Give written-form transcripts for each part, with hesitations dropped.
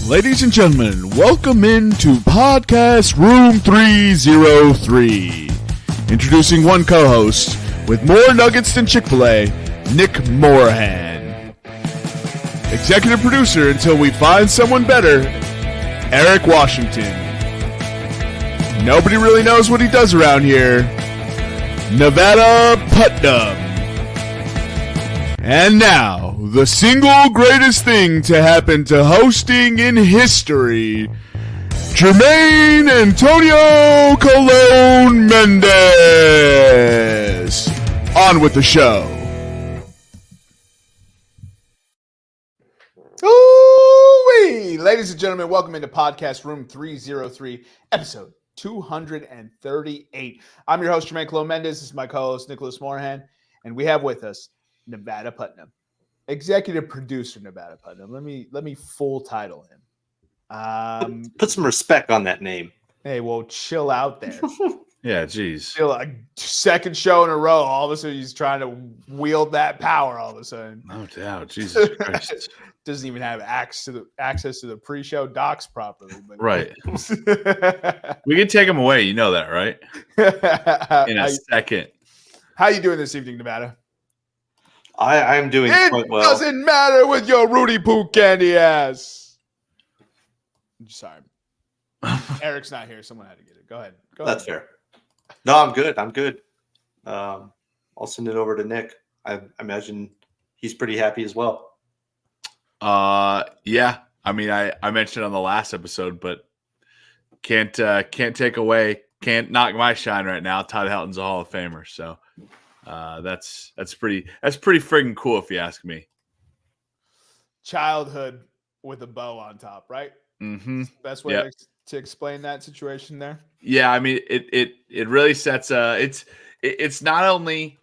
Ladies and gentlemen, welcome into Podcast Room 303. Introducing one co-host with more nuggets than Chick-fil-A, Nick Morahan. Executive producer until we find someone better, Eric Washington. Nobody really knows what he does around here, Nevada Putnam. And now, the single greatest thing to happen to hosting in history, Jermaine Antonio Colon Mendez. On with the show. Ooh-wee. Ladies and gentlemen, welcome into Podcast Room 303, episode 238. I'm your host, Jermaine Colon Mendez. This is my co-host, Nicholas Morahan, and we have with us Nevada Putnam, executive producer Nevada Putnam. Let me full title him. Put some respect on that name. Hey, well, chill out there. Yeah, geez. Chill. Second show in a row. All of a sudden, he's trying to wield that power. All of a sudden, No doubt. Jesus Christ. Doesn't even have access to the pre-show docs properly. But Right. We can take him away. You know that, right? In a second. How you doing this evening, Nevada? I'm doing quite well. It doesn't matter with your Rudy Poo candy ass. Sorry. Eric's not here. Someone had to get it. Go ahead. That's fair. No, I'm good. I'll send it over to Nick. I imagine he's pretty happy as well. Yeah. I mean, I mentioned on the last episode, but can't take away, can't knock my shine right now. Todd Helton's a Hall of Famer, so that's pretty friggin' cool if you ask me. Childhood with a bow on top, right? Mm-hmm. Best way to explain that situation there. Yeah, I mean it really sets it's not only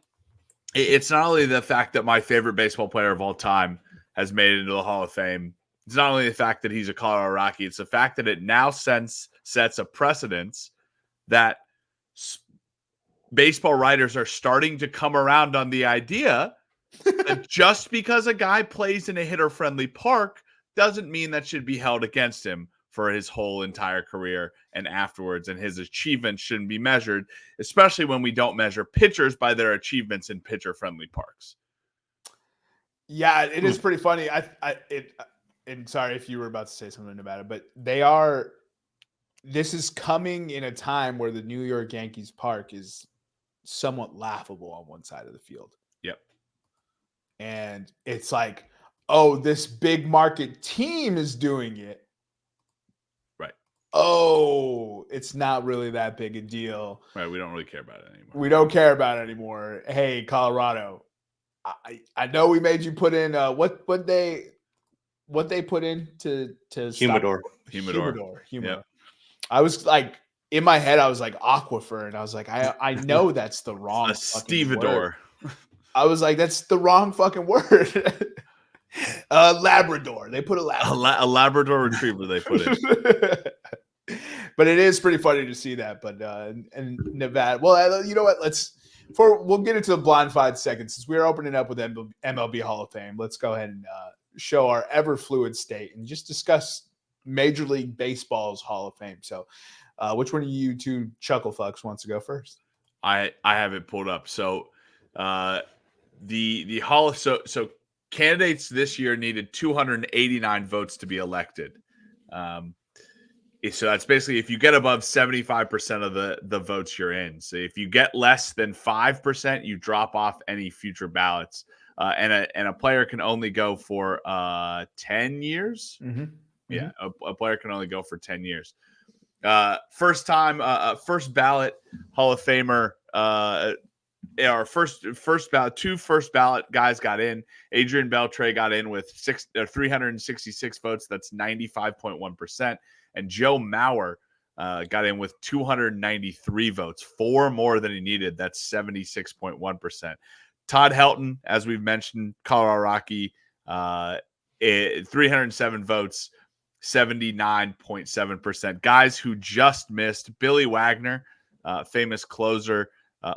the fact that my favorite baseball player of all time has made it into the Hall of Fame. It's not only the fact that he's a Colorado Rocky, it's the fact that it now sets a precedence that baseball writers are starting to come around on the idea that just because a guy plays in a hitter-friendly park doesn't mean that should be held against him for his whole entire career and afterwards, and his achievements shouldn't be measured, especially when we don't measure pitchers by their achievements in pitcher-friendly parks. Yeah, it is pretty funny. And sorry if you were about to say something about it, but this is coming in a time where the New York Yankees park is somewhat laughable on one side of the field. Yep. And it's like, oh, this big market team is doing it. Right. Oh, it's not really that big a deal. Right. We don't really care about it anymore. We don't care about it anymore. Hey, Colorado, I know we made you put in what they put in to Humidor. Yep. I was like, in my head, I was like aquifer, and I was like, I know that's the wrong stevedore. I was like, that's the wrong fucking word. Labrador. They put a Labrador. A Labrador retriever they put in. But it is pretty funny to see that. But and Nevada. Well, you know what? We'll get into the blind 5 seconds since we are opening up with MLB Hall of Fame. Let's go ahead and show our ever fluid state and just discuss Major League Baseball's Hall of Fame. So, which one of you two chuckle fucks wants to go first? I have it pulled up. So, the Hall of so candidates this year needed 289 votes to be elected. So that's basically if you get above 75% of the votes you're in. So if you get less than 5%, you drop off any future ballots. And a player can only go for 10 years. Mm-hmm. Yeah, a player can only go for 10 years. First ballot Hall of Famer. Our first ballot, 2 first ballot guys got in. Adrian Beltre got in with 366 votes. That's 95.1%. And Joe Mauer got in with 293 votes, 4 more than he needed. That's 76.1%. Todd Helton, as we've mentioned, Colorado Rocky, 307 votes, 79.7%. Guys who just missed. Billy Wagner, famous closer,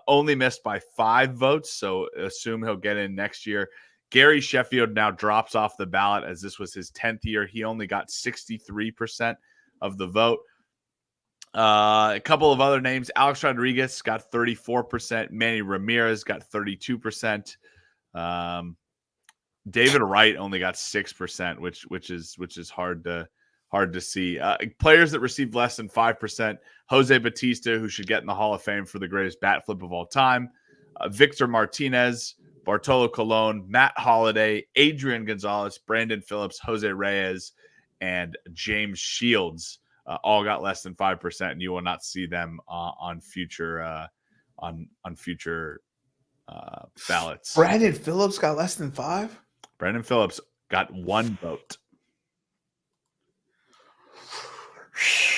only missed by 5 votes, so assume he'll get in next year. Gary Sheffield now drops off the ballot as this was his 10th year. He only got 63% of the vote. A couple of other names. Alex Rodriguez got 34%. Manny Ramirez got 32%. David Wright only got 6%, which is hard to see. Players that received less than 5%. Jose Bautista, who should get in the Hall of Fame for the greatest bat flip of all time. Victor Martinez, Bartolo Colon, Matt Holliday, Adrian Gonzalez, Brandon Phillips, Jose Reyes, and James Shields all got less than 5%, and you will not see them on future ballots. Brandon Phillips got less than 5? Brandon Phillips got 1 vote.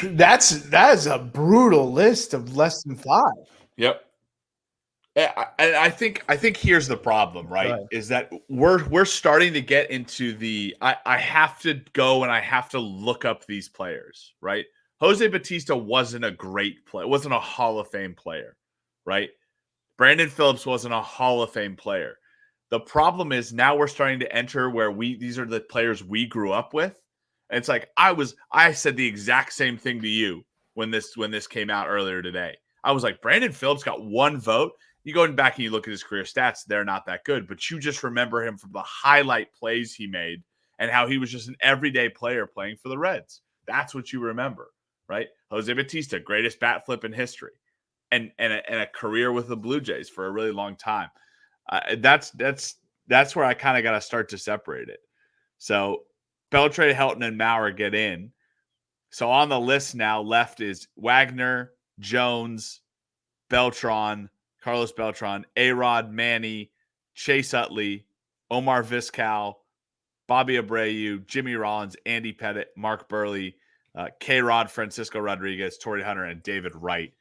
That is a brutal list of less than 5. Yep. I think here's the problem, right? Is that we're starting to get into the I have to go and I have to look up these players, right? Jose Bautista wasn't a great player, wasn't a Hall of Fame player, right? Brandon Phillips wasn't a Hall of Fame player. The problem is now we're starting to enter where these are the players we grew up with. And it's like I said the exact same thing to you when this came out earlier today. I was like, Brandon Phillips got 1 vote. You go back and you look at his career stats, they're not that good, but you just remember him from the highlight plays he made and how he was just an everyday player playing for the Reds. That's what you remember, right? Jose Bautista, greatest bat flip in history, and a career with the Blue Jays for a really long time. That's where I kind of got to start to separate it. So Beltre, Helton, and Maurer get in. So on the list now, left is Wagner, Jones, Beltran, Carlos Beltran, A-Rod, Manny, Chase Utley, Omar Vizquel, Bobby Abreu, Jimmy Rollins, Andy Pettit, Mark Burley, K-Rod, Francisco Rodriguez, Torrey Hunter, and David Wright.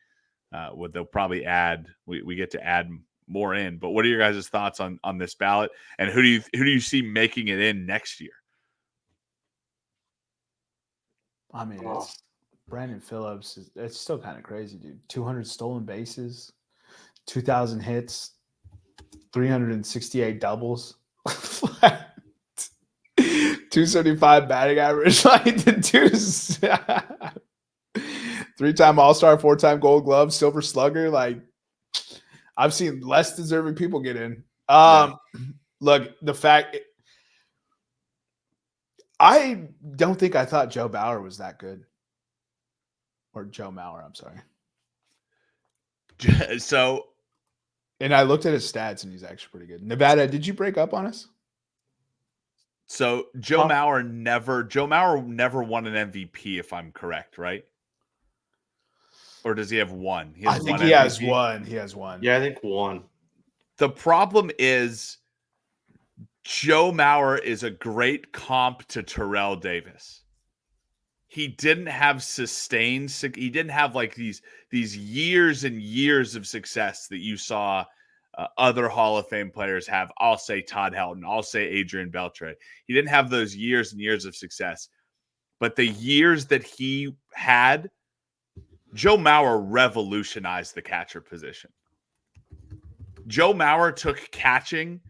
They'll probably add. We get to add more in. But what are your guys' thoughts on this ballot? And who do you see making it in next year? I mean, it's Brandon Phillips. It's still kind of crazy, dude. 200 stolen bases, 2,000 hits, 368 doubles, 275 batting average, like the 3-time All-Star, 4-time Gold Glove, Silver Slugger. Like, I've seen less deserving people get in. Look, the fact I don't think I thought Joe Bauer was that good. Or Joe Mauer, I'm sorry. So, and I looked at his stats, and he's actually pretty good. Nevada, did you break up on us? So Joe Mauer never won an MVP, if I'm correct, right? Or does he have one? I think he has one. He has one. Yeah, I think 1. The problem is Joe Mauer is a great comp to Terrell Davis. He didn't have sustained. He didn't have like these years and years of success that you saw other Hall of Fame players have. I'll say Todd Helton. I'll say Adrian Beltre. He didn't have those years and years of success. But the years that he had, Joe Mauer revolutionized the catcher position. Joe Mauer took catching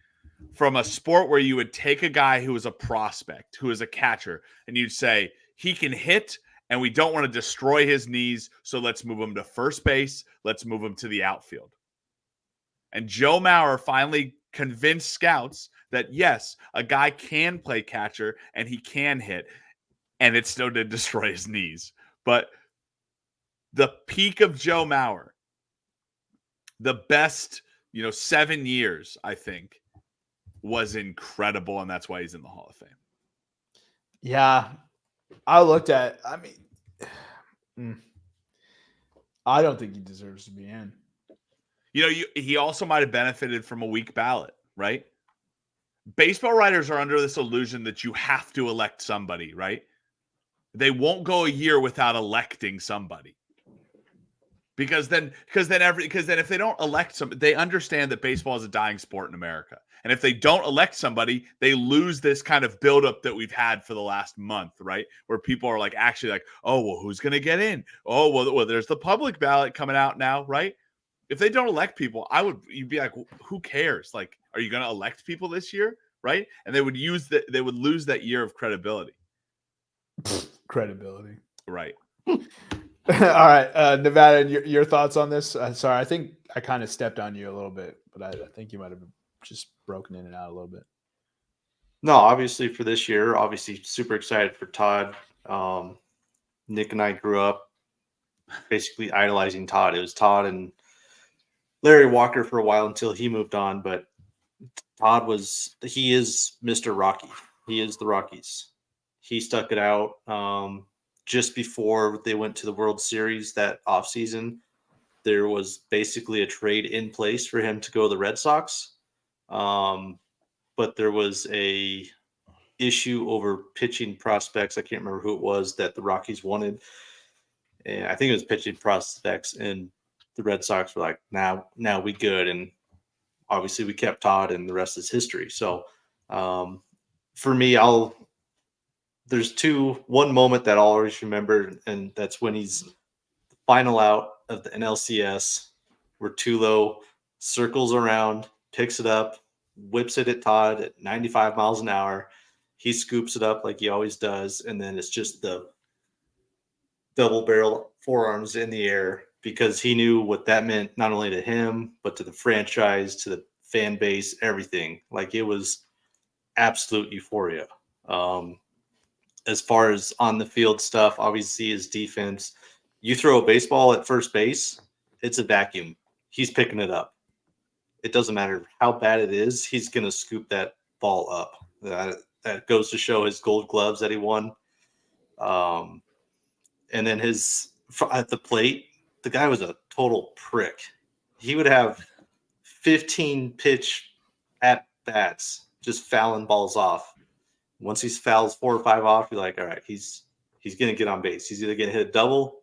from a sport where you would take a guy who was a prospect, who was a catcher, and you'd say, he can hit, and we don't want to destroy his knees, so let's move him to first base. Let's move him to the outfield. And Joe Mauer finally convinced scouts that, yes, a guy can play catcher, and he can hit, and it still did destroy his knees. But the peak of Joe Mauer, the best, 7 years, I think, was incredible, and that's why he's in the Hall of Fame. Yeah. I don't think he deserves to be in. He also might have benefited from a weak ballot, right? Baseball writers are under this illusion that you have to elect somebody, right? They won't go a year without electing somebody. Because then if they don't elect somebody, they understand that baseball is a dying sport in America. And if they don't elect somebody, they lose this kind of buildup that we've had for the last month, right? Where people are like, actually like, oh, well, who's going to get in? Oh, well, there's the public ballot coming out now, right? If they don't elect people, you'd be like, who cares? Like, are you going to elect people this year? right? And they would lose that year of credibility. Credibility. Right. All right, Nevada, your thoughts on this? Sorry, I think I kind of stepped on you a little bit, but I think you might have just broken in and out a little bit. No, obviously for this year, obviously super excited for Todd. Nick and I grew up basically idolizing Todd. It was Todd and Larry Walker for a while until he moved on, but he is Mr. Rocky. He is the Rockies. He stuck it out. Just before they went to the World Series that offseason, there was basically a trade in place for him to go to the Red Sox. But there was a issue over pitching prospects. I can't remember who it was that the Rockies wanted. And I think it was pitching prospects, and the Red Sox were like, now we good. And obviously we kept Todd, and the rest is history. So for me, there's one moment that I'll always remember, and that's when he's final out of the NLCS, where Tulo circles around, picks it up, whips it at Todd at 95 miles an hour. He scoops it up like he always does, and then it's just the double barrel forearms in the air, because he knew what that meant, not only to him, but to the franchise, to the fan base, everything. Like, it was absolute euphoria. As far as on the field stuff, obviously his defense, you throw a baseball at first base, it's a vacuum. He's picking it up. It doesn't matter how bad it is. He's going to scoop that ball up. That goes to show his gold gloves that he won. And then at the plate, the guy was a total prick. He would have 15 pitch at bats, just fouling balls off. Once he fouls 4 or 5 off, you're like, all right, he's going to get on base. He's either going to hit a double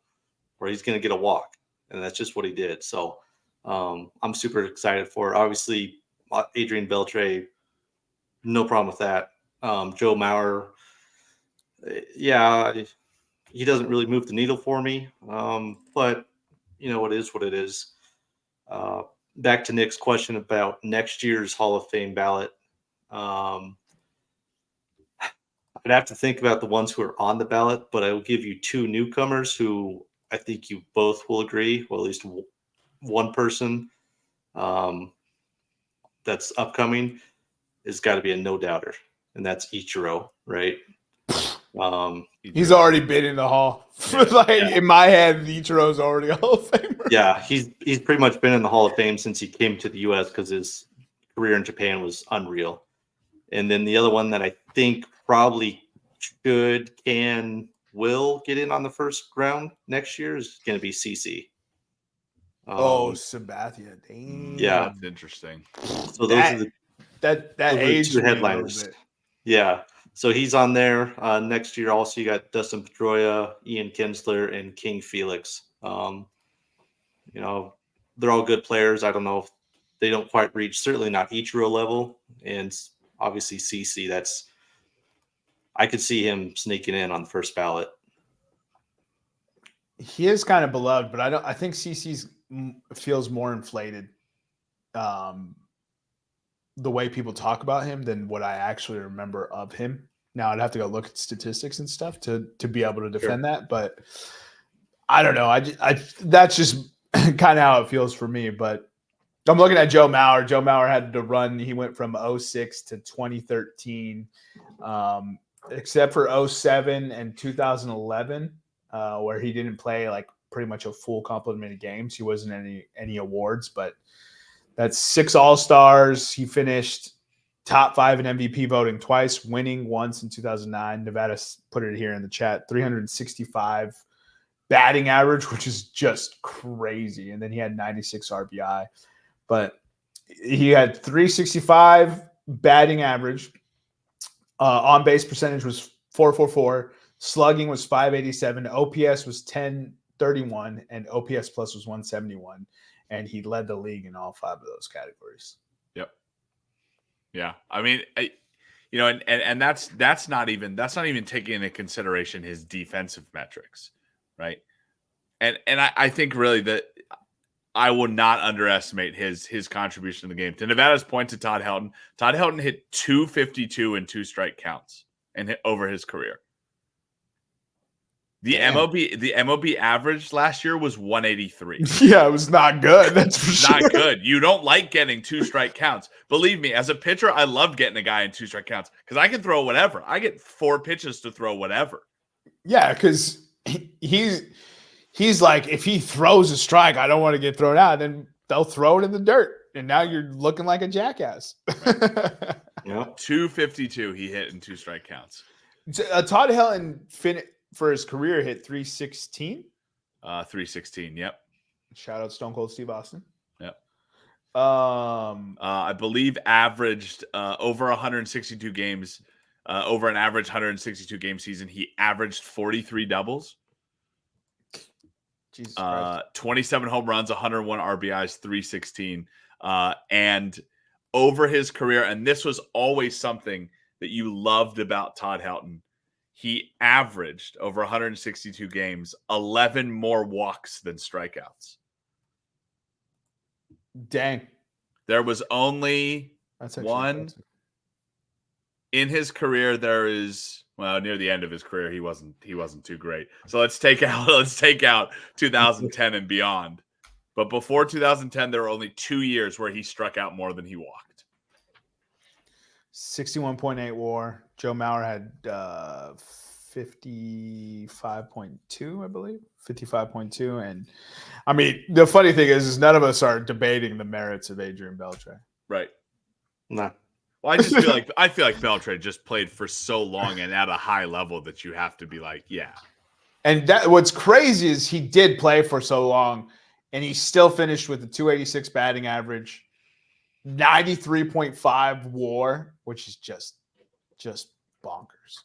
or he's going to get a walk. And that's just what he did. So I'm super excited for it. Obviously, Adrian Beltre, no problem with that. Joe Mauer, yeah, he doesn't really move the needle for me. But, it is what it is. Back to Nick's question about next year's Hall of Fame ballot. I'd have to think about the ones who are on the ballot, but I will give you 2 newcomers who I think you both will agree, well, at least one person that's upcoming is got to be a no-doubter, and that's Ichiro, right? He's already been in the Hall. In my head, Ichiro's already a Hall of Famer. Yeah, he's pretty much been in the Hall of Fame since he came to the U.S. because his career in Japan was unreal. And then the other one that I think probably will get in on the first round next year is going to be CC. Sabathia. Damn. Yeah, that's interesting. So those are that aged 2 headliners. Yeah, so he's on there next year. Also, you got Dustin Pedroia, Ian Kinsler, and King Felix. They're all good players. I don't know if they don't quite reach, certainly not Ichiro level, and obviously CC. I could see him sneaking in on the first ballot. He is kind of beloved, but I think CC's feels more inflated. The way people talk about him than what I actually remember of him. Now I'd have to go look at statistics and stuff to be able to defend that, but I don't know. I that's just kind of how it feels for me. But I'm looking at Joe Mauer. Joe Mauer had to run. He went from 06 to 2013, except for 07 and 2011, where he didn't play like pretty much a full complement of games. He wasn't any awards, but that's 6 All-Stars. He finished top 5 in MVP voting twice, winning once in 2009. Nevada put it here in the chat, 365 batting average, which is just crazy. And then he had 96 RBI. But he had 365 batting average. On-base percentage was .444. Slugging was .587. OPS was .1031. And OPS plus was .171. And he led the league in all 5 of those categories. Yep. Yeah. I mean, and that's not even taking into consideration his defensive metrics, right? And I think really that I will not underestimate his contribution to the game. To Nevada's point to Todd Helton, Todd Helton hit 252 in 2 strike counts and hit over his career. The MOB average last year was 183. Yeah, it was not good. That's for sure. Not good. You don't like getting 2 strike counts. Believe me, as a pitcher, I love getting a guy in 2 strike counts because I can throw whatever. I get 4 pitches to throw whatever. Yeah, because he's like, if he throws a strike, I don't want to get thrown out. Then they'll throw it in the dirt, and now you're looking like a jackass. Yeah, 252 he hit in 2 strike counts. Todd Helton for his career hit 316. 316. Yep. Shout out Stone Cold Steve Austin. Yep. I I believe averaged over 162 games. Over an average 162 game season, he averaged 43 doubles. Jesus Christ. 27 home runs, 101 RBIs, 316. And over his career, and this was always something that you loved about Todd Helton, he averaged over 162 games, 11 more walks than strikeouts. Dang. There was only one impressive. in his career. There is, well, near the end of his career, he wasn't too great. So let's take out 2010 and beyond. But before 2010, there were only 2 years where he struck out more than he walked. 61.8 WAR. Joe Mauer had 55.2, I believe. 55.2. And I mean, the funny thing is none of us are debating the merits of Adrian Beltre. Right. no. Well, I feel like Beltre just played for so long and at a high level that you have to be like, yeah. And what's crazy is he did play for so long, and he still finished with a 286 batting average, 93.5 WAR, which is just bonkers.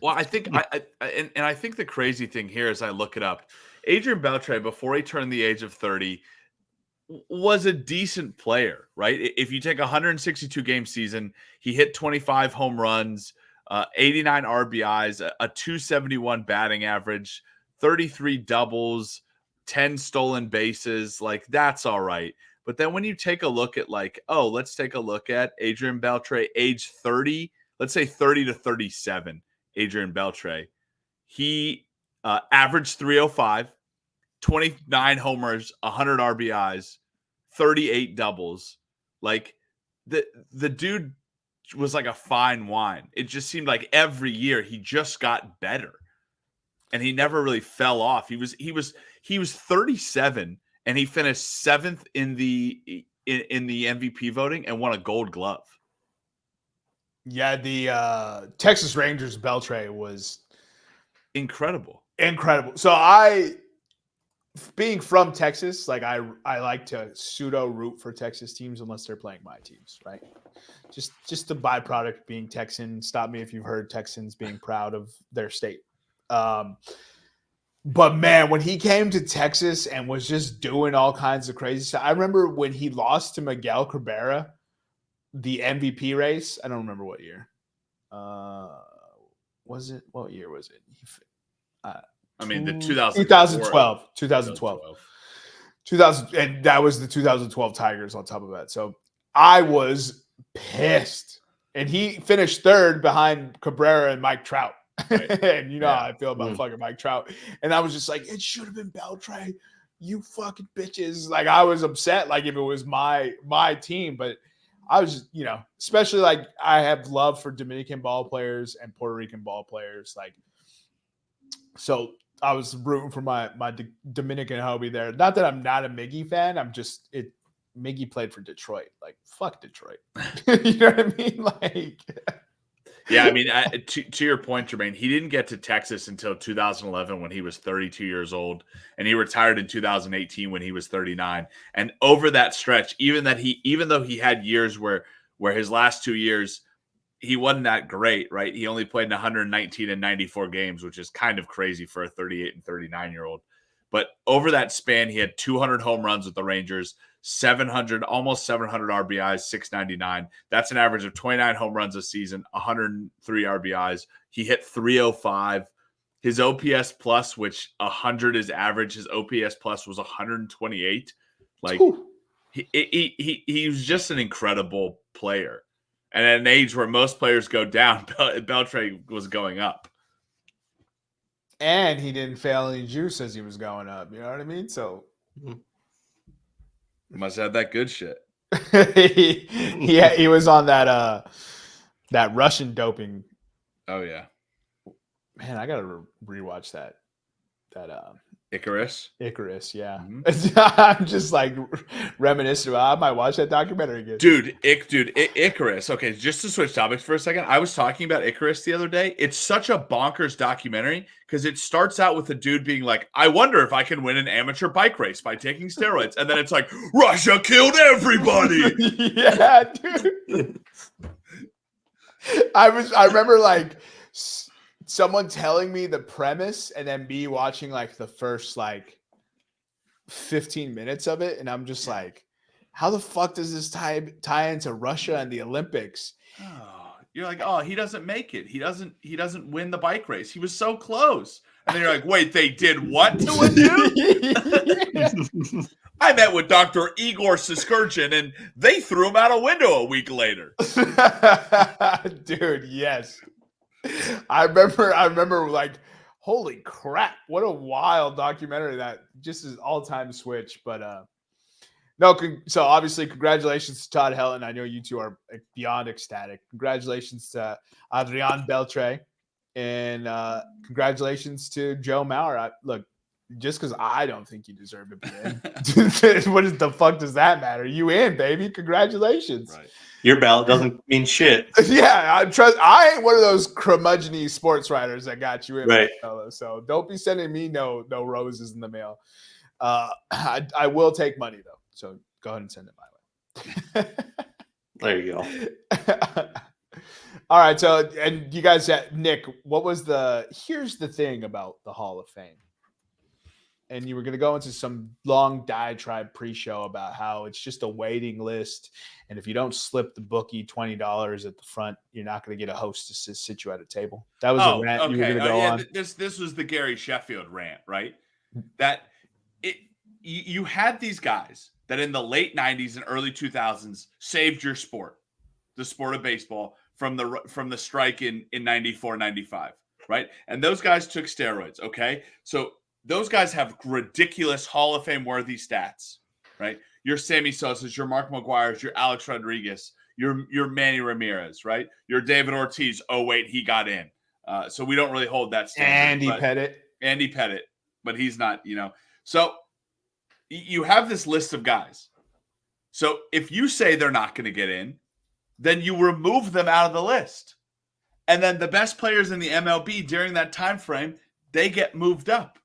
Well, I think I think the crazy thing here as I look it up, Adrian Beltre, before he turned the age of 30, was a decent player, right? If you take a 162 game season, he hit 25 home runs, 89 RBIs, a 271 batting average, 33 doubles, 10 stolen bases. Like, that's all right. But then when you take a look at let's take a look at Adrian Beltre, age 30, let's say 30 to 37, Adrian Beltre. He averaged 305, 29 homers, 100 RBIs, 38 doubles. Like, the dude was like a fine wine. It just seemed like every year he just got better. And he never really fell off. He was 37 and he finished 7th in the MVP voting and won a Gold Glove. Yeah, the Texas Rangers Beltre was incredible. So being from Texas, like I like to pseudo root for Texas teams unless they're playing my teams, right? Just the byproduct of being Texan. Stop me if you've heard Texans being proud of their state. But man, when he came to Texas and was just doing all kinds of crazy stuff, I remember when he lost to Miguel Cabrera, the MVP race. I don't remember what year. What year was it? I mean, the 2012, and that was the 2012 Tigers on top of that. So I was pissed, and he finished 3rd behind Cabrera and Mike Trout. Right. And you know how I feel about fucking Mike Trout. And I was just like, it should have been Beltre, you fucking bitches. Like, I was upset, like if it was my team, but I was, especially like I have love for Dominican ball players and Puerto Rican ball players. Like, so I was rooting for my Dominican homie there. Not that I'm not a Miggy fan. Miggy played for Detroit. Like, fuck Detroit. You know what I mean? Like, yeah, I mean, to your point, Jermaine, he didn't get to Texas until 2011 when he was 32 years old, and he retired in 2018 when he was 39. And over that stretch, even though he had years where his last 2 years he wasn't that great, right? He only played in 119 and 94 games, which is kind of crazy for a 38 and 39-year-old. But over that span, he had 200 home runs with the Rangers, almost 700 RBIs, 699. That's an average of 29 home runs a season, 103 RBIs. He hit 305. His OPS plus, which 100 is average, his OPS plus was 128. Like Whew. he was just an incredible player. And at an age where most players go down, Beltre was going up. And he didn't fail any juice as he was going up. You know what I mean? So Must have that good shit. he was on that Russian doping. Oh yeah, Man, I gotta rewatch that Icarus. Yeah. Mm-hmm. I'm just like reminiscing about. I might watch that documentary again. Dude, Icarus. Okay, just to switch topics for a second, I was talking about Icarus the other day. It's such a bonkers documentary because it starts out with a dude being like, "I wonder if I can win an amateur bike race by taking steroids," and then it's like, "Russia killed everybody." Yeah, dude. I remember like someone telling me the premise and then me watching like the first like 15 minutes of it, and I'm just like, how the fuck does this tie into Russia and the Olympics? Oh, you're like, oh, he doesn't make it. He doesn't win the bike race. He was so close. And then you're like, wait, they did what to him, dude? I met with Dr. Igor Siskirchin and they threw him out a window a week later. Dude, yes. I remember like, holy crap, what a wild documentary. That just is all-time switch. But no, so obviously congratulations to Todd Helton. I know you two are beyond ecstatic. Congratulations to Adrian Beltre. And congratulations to Joe Mauer. Look, just because I don't think you deserve to be in, what the fuck does that matter? You in, baby. Congratulations. Right. Your ballot doesn't mean shit. Yeah, I ain't one of those curmudgeon sports writers that got you in, right, fella. So don't be sending me no roses in the mail. I will take money though. So go ahead and send it my way. There you go. All right. So, and you guys, Nick, what was here's the thing about the Hall of Fame. And you were going to go into some long diatribe pre-show about how it's just a waiting list. And if you don't slip the bookie $20 at the front, you're not going to get a host to sit you at a table. That was a rant you were going to go on. This was the Gary Sheffield rant, right? That you had these guys that in the late 90s and early 2000s saved your sport, the sport of baseball, from the strike in 94, 95, right? And those guys took steroids, okay? So those guys have ridiculous Hall of Fame worthy stats, right? Your Sammy Sosa's, your Mark McGuire's, your Alex Rodriguez, your Manny Ramirez, right? Your David Ortiz. Oh wait, he got in. So we don't really hold that standard. Andy Pettit, but he's not. So you have this list of guys. So if you say they're not going to get in, then you remove them out of the list, and then the best players in the MLB during that time frame, they get moved up.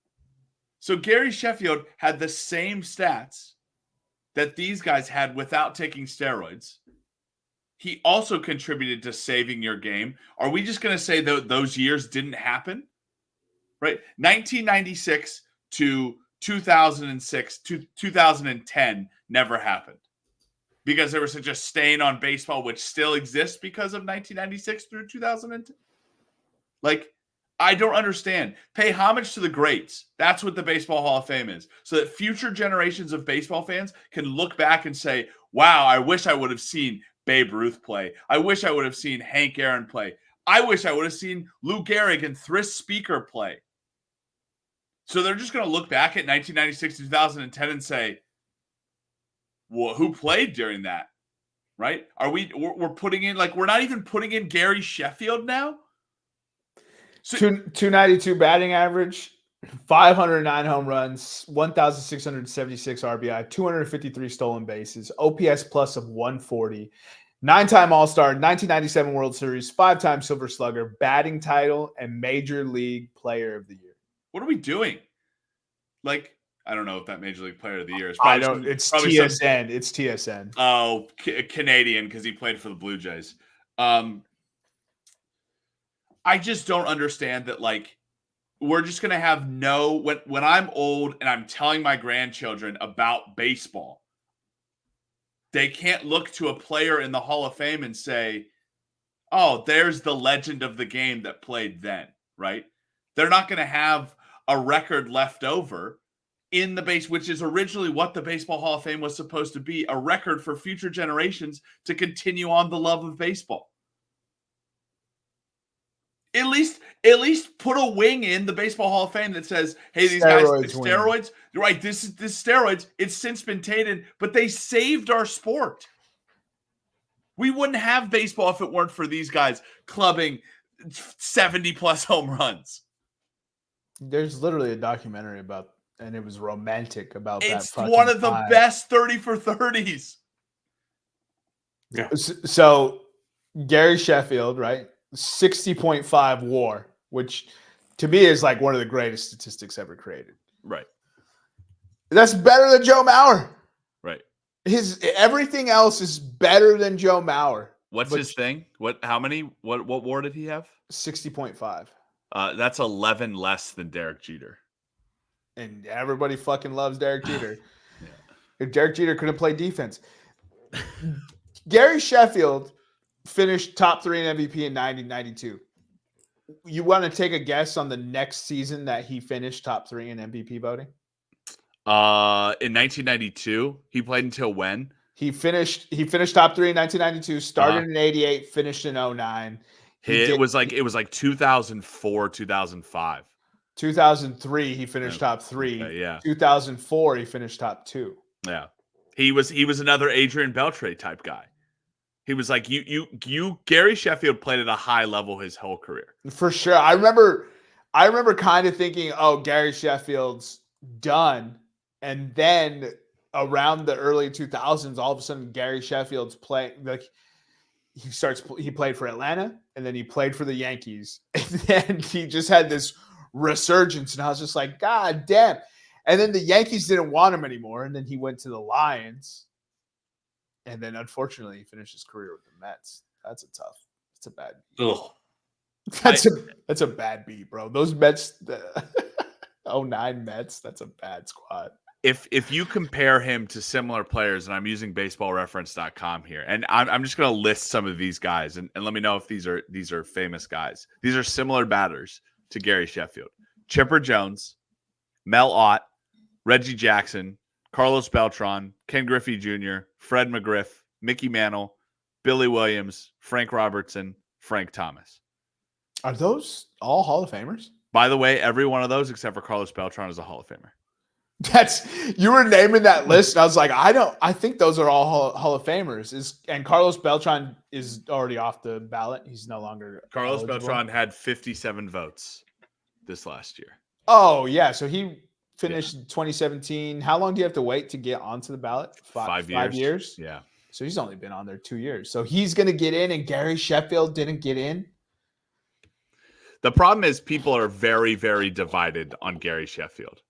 So Gary Sheffield had the same stats that these guys had without taking steroids. He also contributed to saving your game. Are we just going to say that those years didn't happen? Right? 1996 to 2006 to 2010 never happened because there was such a stain on baseball, which still exists because of 1996 through 2010. Like, I don't understand. Pay homage to the greats. That's what the Baseball Hall of Fame is. So that future generations of baseball fans can look back and say, wow, I wish I would have seen Babe Ruth play. I wish I would have seen Hank Aaron play. I wish I would have seen Lou Gehrig and Thris Speaker play. So they're just going to look back at 1996 to 2010 and say, well, who played during that? Right? We're putting in, like, we're not even putting in Gary Sheffield now? So, 292 batting average, 509 home runs, 1,676 RBI, 253 stolen bases, OPS plus of 140, 9-time All-Star, 1997 World Series, 5-time Silver Slugger, batting title, and Major League Player of the Year. What are we doing? Like, I don't know if that Major League Player of the Year is. I don't. It's TSN. It's TSN. Oh, Canadian, because he played for the Blue Jays. I just don't understand that, like, we're just going to have when I'm old and I'm telling my grandchildren about baseball, they can't look to a player in the Hall of Fame and say, oh, there's the legend of the game that played then, right? They're not going to have a record left over in the base, which is originally what the Baseball Hall of Fame was supposed to be, a record for future generations to continue on the love of baseball. At least put a wing in the Baseball Hall of Fame that says, hey, these guys took steroids. Right, this is steroids. It's since been tainted, but they saved our sport. We wouldn't have baseball if it weren't for these guys clubbing 70-plus home runs. There's literally a documentary about, and it was romantic about that. It's one of the best 30 for 30s. Yeah. So Gary Sheffield, right? 60.5 WAR, which to me is like one of the greatest statistics ever created. Right. That's better than Joe Mauer. Right. Everything else is better than Joe Mauer. What's his thing? What WAR did he have? 60.5. That's 11 less than Derek Jeter. And everybody fucking loves Derek Jeter. Yeah. If Derek Jeter couldn't play defense. Gary Sheffield finished top 3 in MVP in 1992. You want to take a guess on the next season that he finished top 3 in MVP voting? In 1992, he played until when? He finished top 3 in 1992, started in 88, finished in 09. It was like 2004, 2005. 2003, he finished top 3. Okay, yeah. 2004, he finished top 2. Yeah. He was another Adrian Beltre type guy. He was like Gary Sheffield played at a high level his whole career. For sure. I remember kind of thinking, oh, Gary Sheffield's done. And then around the early 2000s, all of a sudden Gary Sheffield's playing, like he played for Atlanta and then he played for the Yankees. And then he just had this resurgence. And I was just like, God damn. And then the Yankees didn't want him anymore. And then he went to the Lions. And then, unfortunately, he finished his career with the Mets. It's a bad beat. Ugh. That's a bad beat, bro. Those Mets, the 09 Mets, that's a bad squad. If you compare him to similar players, and I'm using baseballreference.com here, and I'm just going to list some of these guys, and let me know if these are famous guys. These are similar batters to Gary Sheffield. Chipper Jones, Mel Ott, Reggie Jackson, Carlos Beltran, Ken Griffey Jr., Fred McGriff, Mickey Mantle, Billy Williams, Frank Robertson, Frank Thomas. Are those all Hall of Famers? By the way, every one of those except for Carlos Beltran is a Hall of Famer. You were naming that list, and I was like, I think those are all Hall of Famers. And Carlos Beltran is already off the ballot. He's no longer Carlos eligible. Beltran had 57 votes this last year. Oh, yeah. So he finished in 2017. How long do you have to wait to get onto the ballot? 5 years. Yeah. So he's only been on there 2 years. So he's going to get in, and Gary Sheffield didn't get in. The problem is people are very, very divided on Gary Sheffield.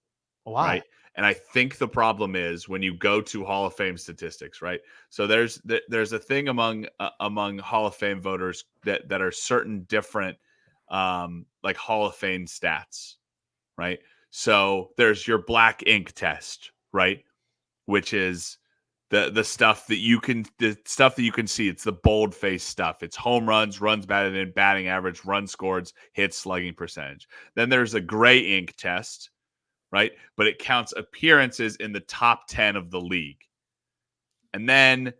Why? Right? And I think the problem is when you go to Hall of Fame statistics, right? So there's a thing among Hall of Fame voters that are certain different like Hall of Fame stats, right? So there's your black ink test, right? Which is the stuff that you can see. It's the bold face stuff. It's home runs, runs batted in, batting average, runs scored, hits, slugging percentage. Then there's a gray ink test, right? But it counts appearances in the top 10 of the league. And then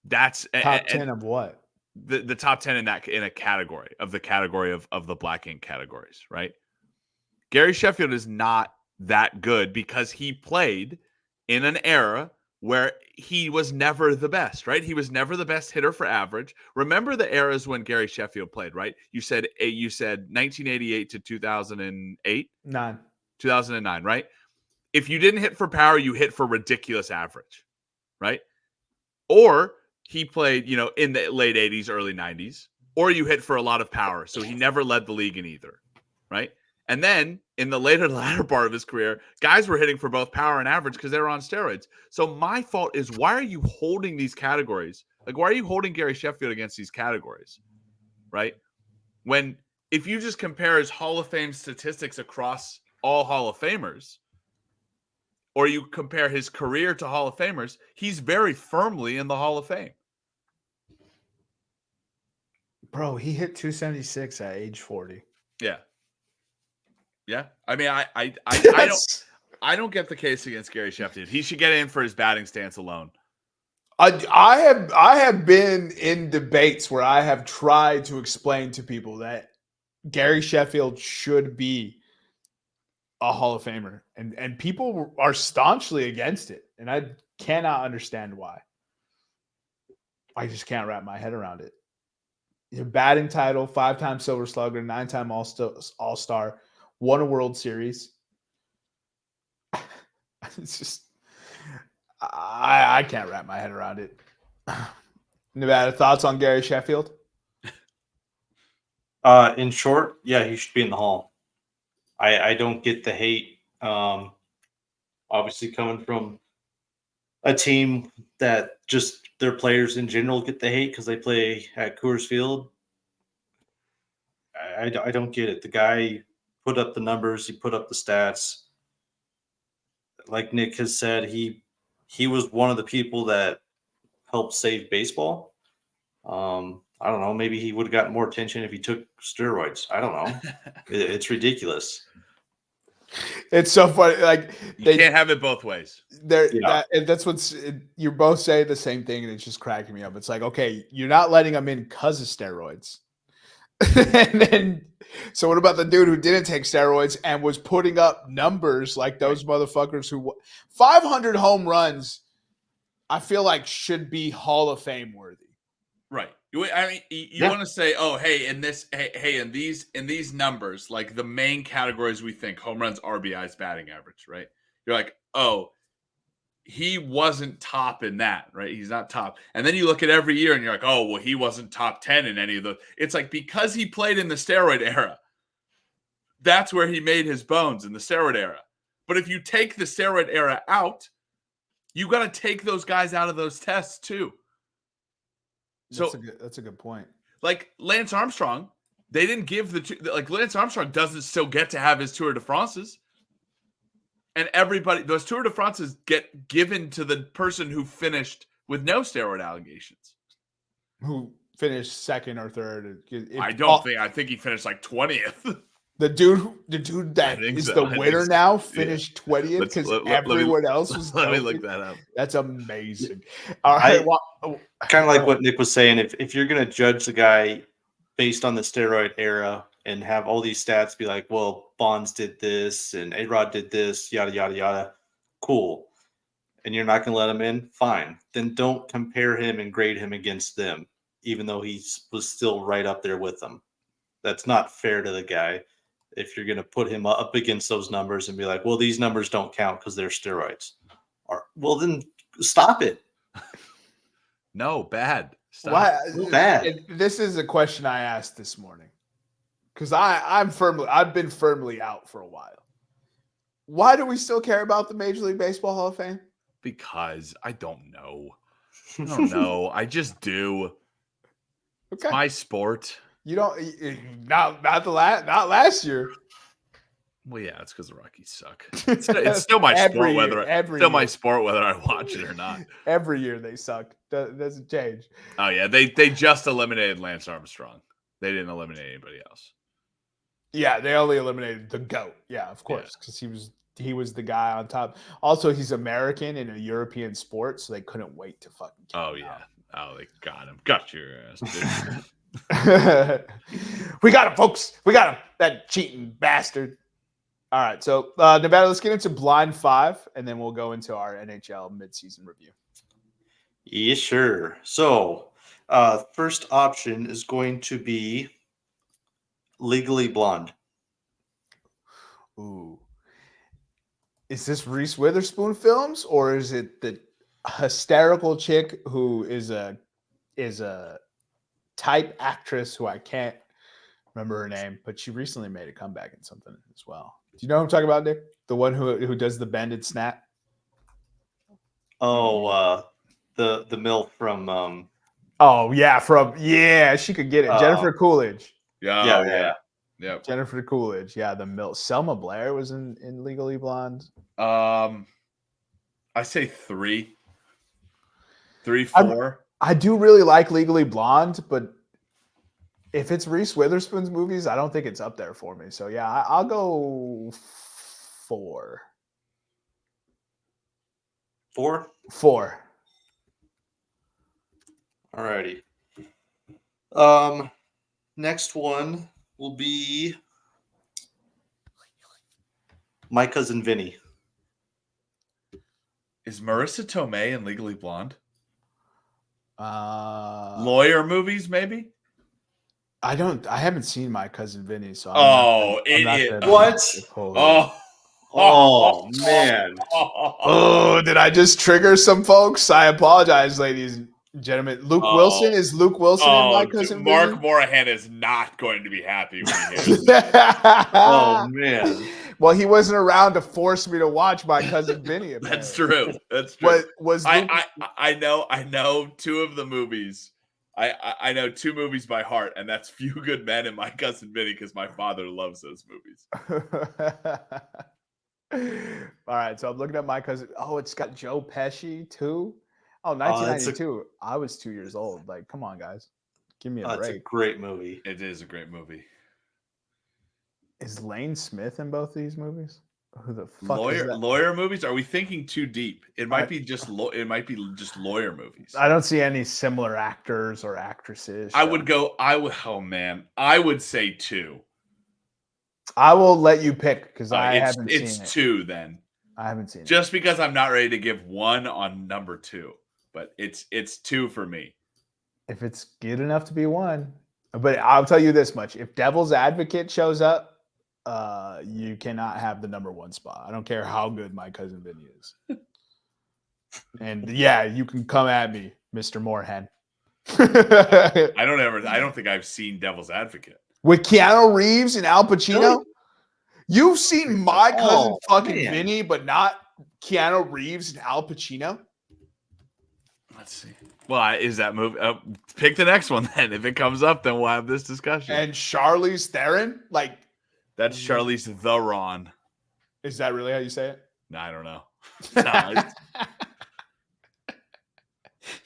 that's top 10 of what? The top 10 in a category of the black ink categories, right? Gary Sheffield is not that good because he played in an era where he was never the best, right? He was never the best hitter for average. Remember the eras when Gary Sheffield played, right? You said 1988 to 2008? 2009, right? If you didn't hit for power, you hit for ridiculous average, right? Or he played, in the late 80s, early 90s, or you hit for a lot of power. So he never led the league in either, right? And then in the latter part of his career, guys were hitting for both power and average because they were on steroids. So my thought is, why are you holding these categories? Like, why are you holding Gary Sheffield against these categories, right? When if you just compare his Hall of Fame statistics across all Hall of Famers, or you compare his career to Hall of Famers, he's very firmly in the Hall of Fame. Bro, he hit 276 at age 40. Yeah. Yeah. I mean, I don't I don't get the case against Gary Sheffield. He should get in for his batting stance alone. I have been in debates where I have tried to explain to people that Gary Sheffield should be a Hall of Famer, and people are staunchly against it, and I cannot understand why. I just can't wrap my head around it. Your batting title, 5-time Silver Slugger, 9-time All-Star, won a World Series. It's just I can't wrap my head around it. Nevada, thoughts on Gary Sheffield? In short, yeah, he should be in the Hall. I don't get the hate. Obviously, coming from a team that just their players in general get the hate because they play at Coors Field. I don't get it. The guy put up the numbers. He put up the stats. Like Nick has said, he was one of the people that helped save baseball. I don't know. Maybe he would have gotten more attention if he took steroids. I don't know. It's ridiculous. It's so funny. Like you can't have it both ways. That's what's you're both saying the same thing, and it's just cracking me up. It's like, okay, you're not letting him in because of steroids. And then, so what about the dude who didn't take steroids and was putting up numbers like those motherfuckers who 500 home runs? I feel like should be Hall of Fame worthy. Right. I mean, you want to say, oh, hey, in these numbers, like the main categories we think, home runs, RBIs, batting average, right? You're like, oh, he wasn't top in that, right? He's not top. And then you look at every year and you're like, oh, well, he wasn't top 10 in any of those. It's like because he played in the steroid era, that's where he made his bones, in the steroid era. But if you take the steroid era out, you got to take those guys out of those tests too. That's a good point. Like Lance Armstrong, they didn't give Lance Armstrong doesn't still get to have his Tour de France's. And everybody, those Tour de France's get given to the person who finished with no steroid allegations. Who finished second or third? I think he finished like 20th. The dude that is the winner now finished 20th because everyone else was. Let me look that up. That's amazing. All right, kind of like what Nick was saying. If you're going to judge the guy based on the steroid era and have all these stats be like, well, Bonds did this and A-Rod did this, yada yada yada, cool. And you're not going to let him in, fine. Then don't compare him and grade him against them, even though he was still right up there with them. That's not fair to the guy. If you're going to put him up against those numbers and be like, well, these numbers don't count because they're steroids. Well, then stop it. No, bad. Stop. Why, bad. This is a question I asked this morning because I've been firmly out for a while. Why do we still care about the Major League Baseball Hall of Fame? Because I don't know. I just do. Okay. It's my sport. You don't not last year. Well, yeah, it's because the Rockies suck. It's still my sport, my sport whether I watch it or not. Every year they suck. Doesn't change. Oh yeah, they just eliminated Lance Armstrong. They didn't eliminate anybody else. Yeah, they only eliminated the GOAT. Yeah, of course, because he was the guy on top. Also, he's American in a European sport, so they couldn't wait to fucking kill him out. Oh, they got him. Got your ass, dude. We got him, folks. We got him. That cheating bastard. All right, so Nevada, let's get into Blind 5, and then we'll go into our NHL midseason review. Yeah, sure. So, first option is going to be Legally Blonde. Ooh. Is this Reese Witherspoon films, or is it the hysterical chick who is a type actress who I can't remember her name, but she recently made a comeback in something as well. Do you know what I'm talking about, Nick? The one who does the bended snap? Oh, the MILF from she could get it. Jennifer Coolidge. Yeah. Jennifer Coolidge. Yeah, the MILF. Selma Blair was in Legally Blonde. I say 3, 4. I do really like Legally Blonde, but if it's Reese Witherspoon's movies, I don't think it's up there for me. So yeah, I'll go 4. 4? 4. Alrighty. Next one will be My Cousin Vinny. Is Marissa Tomei in Legally Blonde? Lawyer movies, maybe? I haven't seen My Cousin Vinny, so what? Oh, Man. Oh, did I just trigger some folks? I apologize, ladies and gentlemen. Luke Wilson is Luke Wilson in My Cousin Mark Vinny? Morahan is not going to be happy when he hears Oh man. Well, he wasn't around to force me to watch My Cousin Vinny. That's true. That's true. Was Luke... I know 2 of the movies. I know 2 movies by heart, and that's Few Good Men and My Cousin Vinny because my father loves those movies. All right, so I'm looking at My Cousin. Oh, it's got Joe Pesci too. Oh, 1992. I was 2 years old. Like, come on, guys, give me a break. It's a great movie. It is a great movie. Is Lane Smith in both these movies? Who the fuck is that? Lawyer movies? Are we thinking too deep? It might be just lawyer movies. I don't see any similar actors or actresses. I would say 2. I will let you pick because I haven't seen it. It's 2 then. I haven't seen it. Just because I'm not ready to give 1 on number 2, but it's 2 for me. If it's good enough to be 1, but I'll tell you this much: if Devil's Advocate shows up, you cannot have the number 1 spot. I don't care how good My Cousin Vinny is. And yeah, you can come at me, Mr. Moorhead. I don't think I've seen Devil's Advocate. With Keanu Reeves and Al Pacino? Really? You've seen My Cousin Vinny, but not Keanu Reeves and Al Pacino? Let's see. Well, is that movie? Pick the next one then. If it comes up, then we'll have this discussion. And Charlize Theron? Like, that's Charlize Theron. Is that really how you say it? No, I don't know.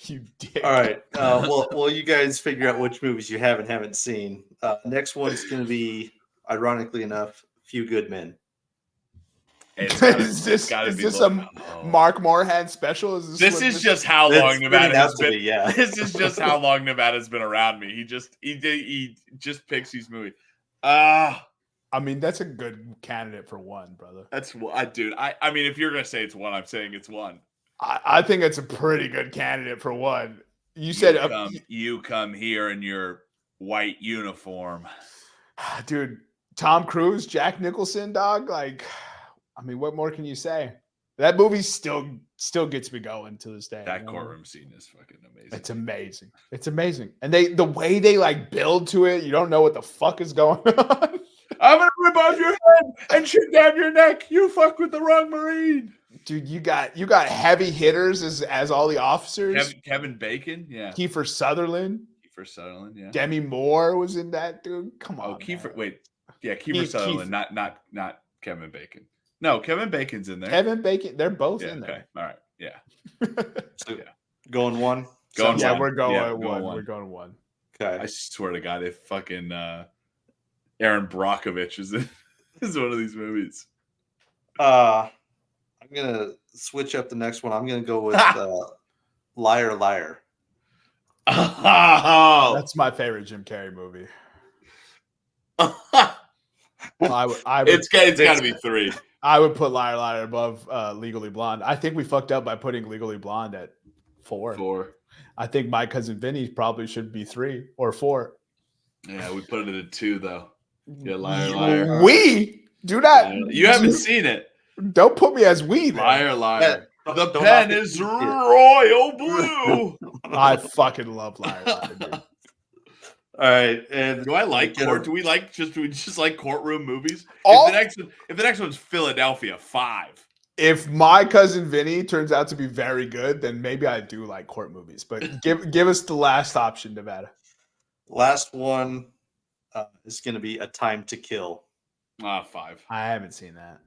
You dick. All right. Well, you guys figure out which movies you haven't seen. Next one's going to be, ironically enough, Few Good Men. Is this a Mark Moorhead special? This is just how long Nevada has been. Yeah, this is just how long Nevada's been around me. He just picks these movies. I mean, that's a good candidate for 1, brother. That's dude. I mean, if you're gonna say it's 1, I'm saying it's 1. I think it's a pretty good candidate for 1. You said you come here in your white uniform, dude. Tom Cruise, Jack Nicholson, dog. Like, I mean, what more can you say? That movie still gets me going to this day. That courtroom scene is fucking amazing. It's amazing. It's amazing, and the way they like build to it, you don't know what the fuck is going on. I'm gonna rip off your head and shoot down your neck. You fuck with the wrong Marine. Dude, you got heavy hitters as all the officers. Kevin Bacon, yeah. Kiefer Sutherland, yeah. Demi Moore was in that, dude. Come on. Oh, Kiefer Sutherland, not Kevin Bacon. No, Kevin Bacon's in there. Kevin Bacon, they're both in there. Okay, all right, yeah. So, going 1. We're going 1. We're going 1. Okay. I swear to God, if fucking Aaron Brockovich is one of these movies. I'm gonna switch up the next one. I'm gonna go with Liar Liar. Oh, that's my favorite Jim Carrey movie. It's got to be 3. I would put Liar Liar above Legally Blonde. I think we fucked up by putting Legally Blonde at 4. I think My Cousin Vinny probably should be 3 or 4. Yeah, we put it at 2 though. Yeah, Liar Liar. We do not. You haven't seen it. Don't put me as we. Then. Liar Liar. The pen is royal blue. I fucking love Liar Liar, dude. All right, and do we just like courtroom movies? If the next one's Philadelphia 5. If My Cousin Vinny turns out to be very good, then maybe I do like court movies. But give us the last option, Nevada. Last one is going to be A Time to Kill. 5. I haven't seen that.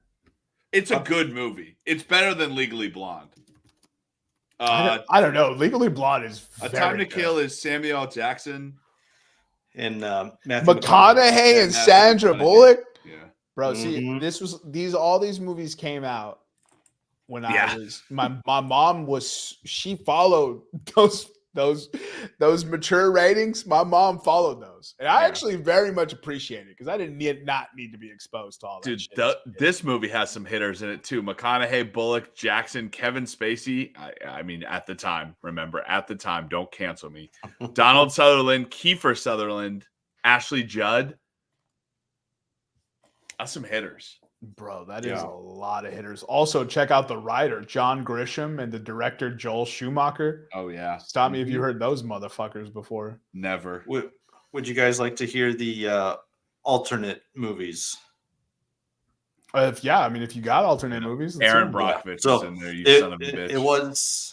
It's a good movie. It's better than Legally Blonde. I don't know. Legally Blonde is A Time to Kill is Samuel L. Jackson and Matthew McConaughey and Sandra Bullock. Yeah, bro. See, all these movies came out when Yeah. I was my mom she followed those mature ratings. My mom followed those, and I actually very much appreciate it because I not need to be exposed to all that Dude, shit. this movie has some hitters in it too. McConaughey, Bullock, Jackson, Kevin Spacey. I mean, at the time, remember, at the time, don't cancel me. Donald Sutherland, Kiefer Sutherland, Ashley Judd. That's some hitters. Bro, that is a lot of hitters. Also, check out the writer, John Grisham, and the director, Joel Schumacher. Oh, yeah. Stop me if you heard those motherfuckers before. Never. Would you guys like to hear the alternate movies? If you got alternate movies, let's Aaron hear 'em. Brockovich So is in there, you son of a bitch.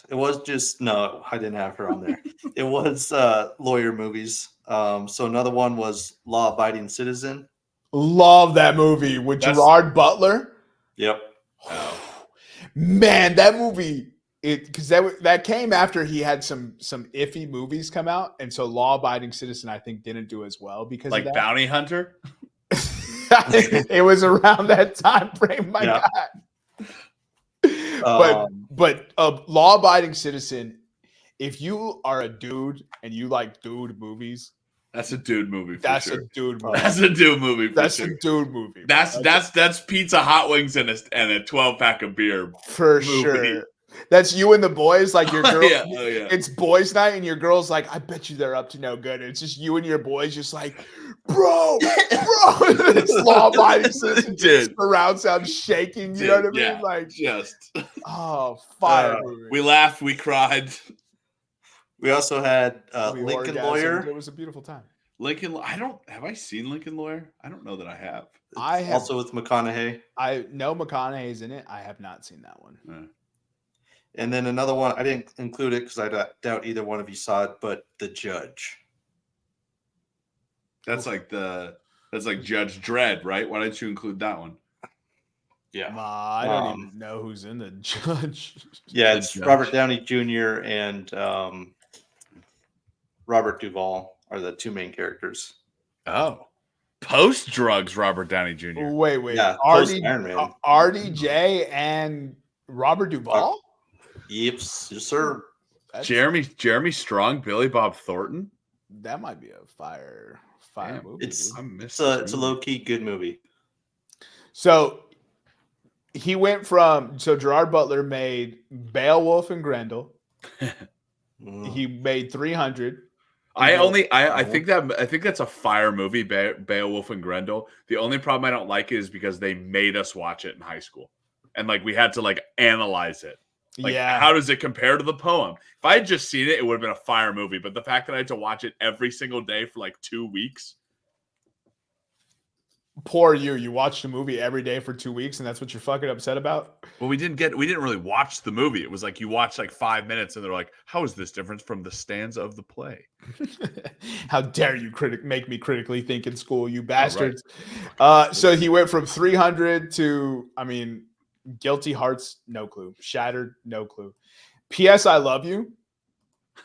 It was just no, I didn't have her on there. It was lawyer movies. So another one was Law Abiding Citizen. Love that movie with Gerard Butler. Yep. Man, that movie, because that came after he had some iffy movies come out, and so Law Abiding Citizen I think didn't do as well because like of that. Bounty Hunter. It was around that time frame. My God. But Law Abiding Citizen, if you are a dude and you like dude movies. That's a dude movie. That's a dude movie. That's a dude movie. That's a dude movie. That's pizza, hot wings, and a 12-pack of beer for sure. That's you and the boys, like your girl. Yeah. It's boys' night, and your girl's like, "I bet you they're up to no good." And it's just you and your boys, just like, "Bro." It's Law Abiding Citizen. Surround sound shaking. You know what I mean? Yeah, like just fire movie. We laughed, we cried. We also had Lincoln Lawyer. It was a beautiful time. Lincoln, have I seen Lincoln Lawyer? I don't know that I have. I have also with McConaughey. I know McConaughey's in it. I have not seen that one. And then another one, I didn't include it because I doubt either one of you saw it, but The Judge. That's like Judge Dredd, right? Why didn't you include that one? Yeah. I don't even know who's in The Judge. Yeah, it's Robert Downey Jr. and Robert Duvall are the two main characters. Oh. Post drugs, Robert Downey Jr. Wait. Yeah, RDJ and Robert Duvall? Yes, sir. Jeremy Strong, Billy Bob Thornton. That might be a fire movie. It's a low-key good movie. So he went from Gerard Butler made Beowulf and Grendel. He made 300. I think that's a fire movie, Beowulf and Grendel. The only problem I don't like is because they made us watch it in high school, and like we had to like analyze it. Like, how does it compare to the poem? If I had just seen it, it would have been a fire movie. But the fact that I had to watch it every single day for like 2 weeks. Poor you. You watched a movie every day for 2 weeks, and that's what you're fucking upset about? Well, we didn't really watch the movie. It was like you watched like 5 minutes, and they're like, "How is this different from the stanza of the play?" How dare you make me critically think in school, you bastards? Right. So he went from 300 to, Guilty Hearts, no clue. Shattered, no clue. P.S. I Love You,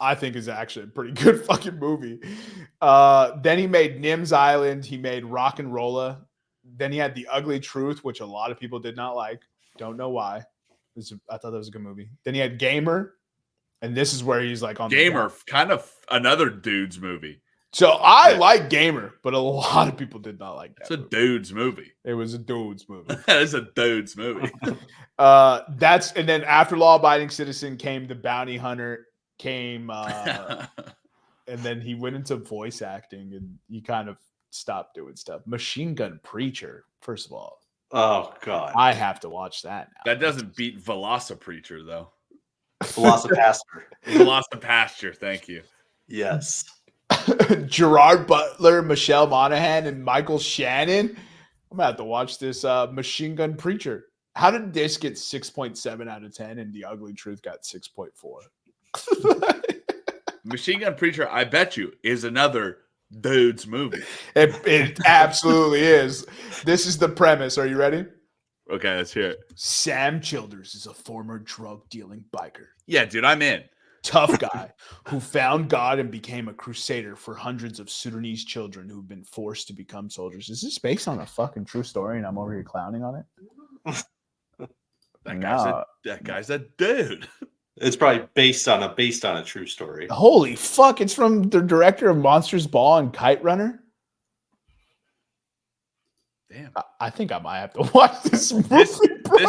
I think is actually a pretty good fucking movie. Then he made Nim's Island. He made Rock and Rolla. Then he had The Ugly Truth, which a lot of people did not like. Don't know why. I thought that was a good movie. Then he had Gamer. And this is where he's like on Gamer, kind of another dude's movie. So I like Gamer, but a lot of people did not like that. It's a dude's movie. It was a dude's movie. That is a dude's movie. And then after Law Abiding Citizen came The Bounty Hunter, and then he went into voice acting and he kind of stopped doing stuff. Machine Gun Preacher, first of all. Oh God. I have to watch that now. That doesn't beat Velocipreacher though. Velocipaster, thank you. Yes. Gerard Butler, Michelle Monaghan, and Michael Shannon. I'm gonna have to watch this Machine Gun Preacher. How did this get 6.7 out of 10 and The Ugly Truth got 6.4? Machine Gun Preacher, I bet you, is another dude's movie. It absolutely is. This is the premise. Are you ready? Okay, let's hear it. Sam Childers is a former drug-dealing biker. Yeah, dude, I'm in. Tough guy who found God and became a crusader for hundreds of Sudanese children who've been forced to become soldiers. Is this based on a fucking true story and I'm over here clowning on it? That guy's a dude. It's probably based on a true story. Holy fuck! It's from the director of Monsters Ball and Kite Runner. Damn. I think I might have to watch this movie, bro.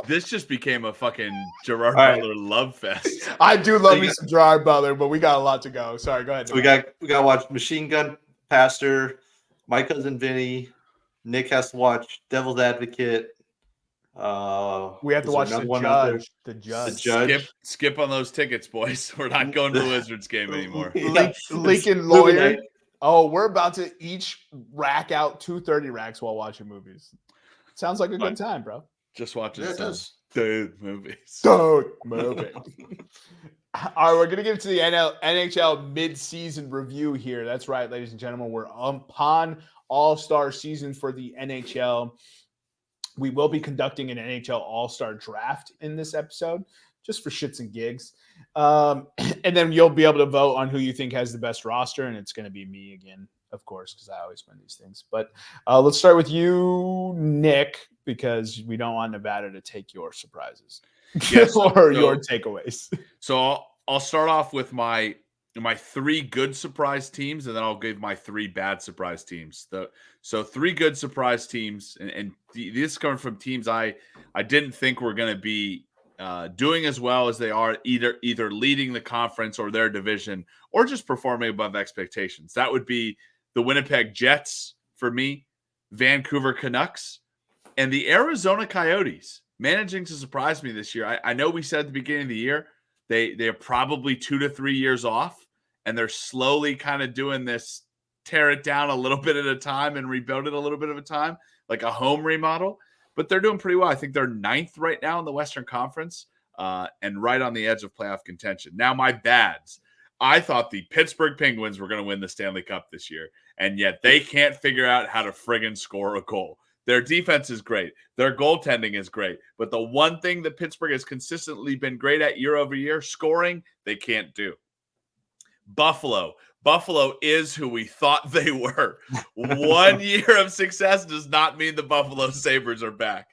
This just became a fucking Gerard All right. Butler love fest. I do love me some Gerard Butler, but we got a lot to go. Sorry, go ahead. So we got to watch Machine Gun Pastor, My Cousin Vinny. Nick has to watch Devil's Advocate. We have to watch The Judge. Skip on those tickets, boys. We're not going to the Wizards game anymore. Lincoln Lawyer. Oh, we're about to each rack out 230 racks while watching movies. Sounds like a good time, bro. Just watching some dude movies. Dude movie. All right, we're gonna get into the NHL mid-season review here. That's right, ladies and gentlemen. We're upon All-Star season for the NHL. We will be conducting an NHL All-Star draft in this episode, just for shits and gigs. And then you'll be able to vote on who you think has the best roster, and it's going to be me again, of course, because I always win these things. But let's start with you, Nick, because we don't want Nevada to take your surprises or your takeaways. So I'll start off with my 3 good surprise teams, and then I'll give my 3 bad surprise teams. So 3 good surprise teams, and this is coming from teams I didn't think were going to be doing as well as they are, either leading the conference or their division, or just performing above expectations. That would be the Winnipeg Jets for me, Vancouver Canucks, and the Arizona Coyotes, managing to surprise me this year. I know we said at the beginning of the year they're probably 2 to 3 years off, and they're slowly kind of doing this tear it down a little bit at a time and rebuild it a little bit at a time, like a home remodel. But they're doing pretty well. I think they're 9th right now in the Western Conference and right on the edge of playoff contention. Now, my bads. I thought the Pittsburgh Penguins were going to win the Stanley Cup this year, and yet they can't figure out how to friggin' score a goal. Their defense is great. Their goaltending is great. But the one thing that Pittsburgh has consistently been great at year over year, scoring, they can't do. Buffalo is who we thought they were. 1 year of success does not mean the Buffalo Sabres are back.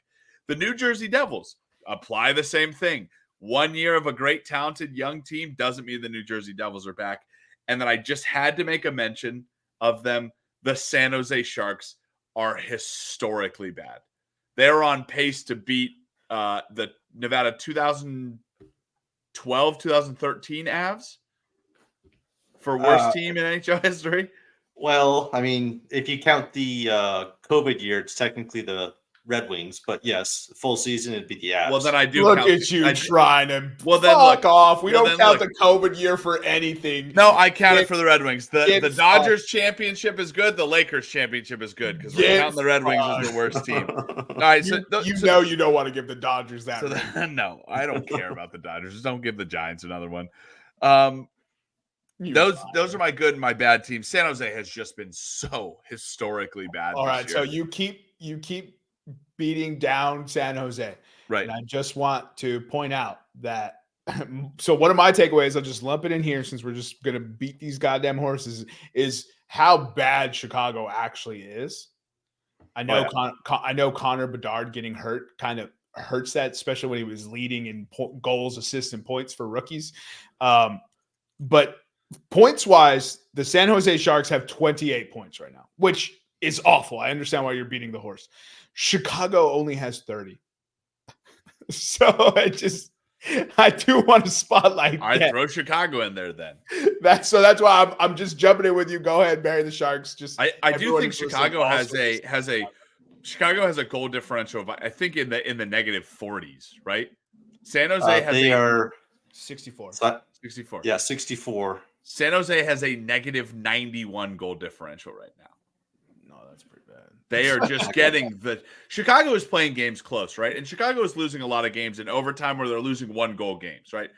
The New Jersey Devils apply the same thing. 1 year of a great, talented young team doesn't mean the New Jersey Devils are back. And then I just had to make a mention of them. The San Jose Sharks are historically bad. They're on pace to beat the Nevada 2012, 2013 Avs. For worst team in NHL history? Well, I mean, if you count the COVID year, it's technically the Red Wings. But yes, full season, it'd be the Avs. Well, then I do look count. At you trying to fuck off. We don't count the COVID year for anything. No, I count it for the Red Wings. The Dodgers championship is good. The Lakers championship is good because we're counting the Red Wings as the worst team. All right, you don't want to give the Dodgers that. No, I don't care about the Dodgers. Just don't give the Giants another one. Those are my good and my bad teams. San Jose has just been so historically bad. All right, so you keep beating down San Jose, right? And I just want to point out that. So one of my takeaways, I'll just lump it in here since we're just gonna beat these goddamn horses, is how bad Chicago actually is. I know, I know Connor Bedard getting hurt kind of hurts that, especially when he was leading in goals, assists, and points for rookies. But points-wise, the San Jose Sharks have 28 points right now, which is awful. I understand why you're beating the horse. Chicago only has 30. So I do want to spotlight. All right, throw Chicago in there then. That's why I'm just jumping in with you. Go ahead, bury the Sharks. I do think Chicago has a goal differential of, I think, in the negative 40s, right? San Jose has 64. 64. Yeah, 64. San Jose has a negative 91 goal differential right now. No, that's pretty bad. They are just getting Chicago is playing games close, right? And Chicago is losing a lot of games in overtime where they're losing 1-goal games, right?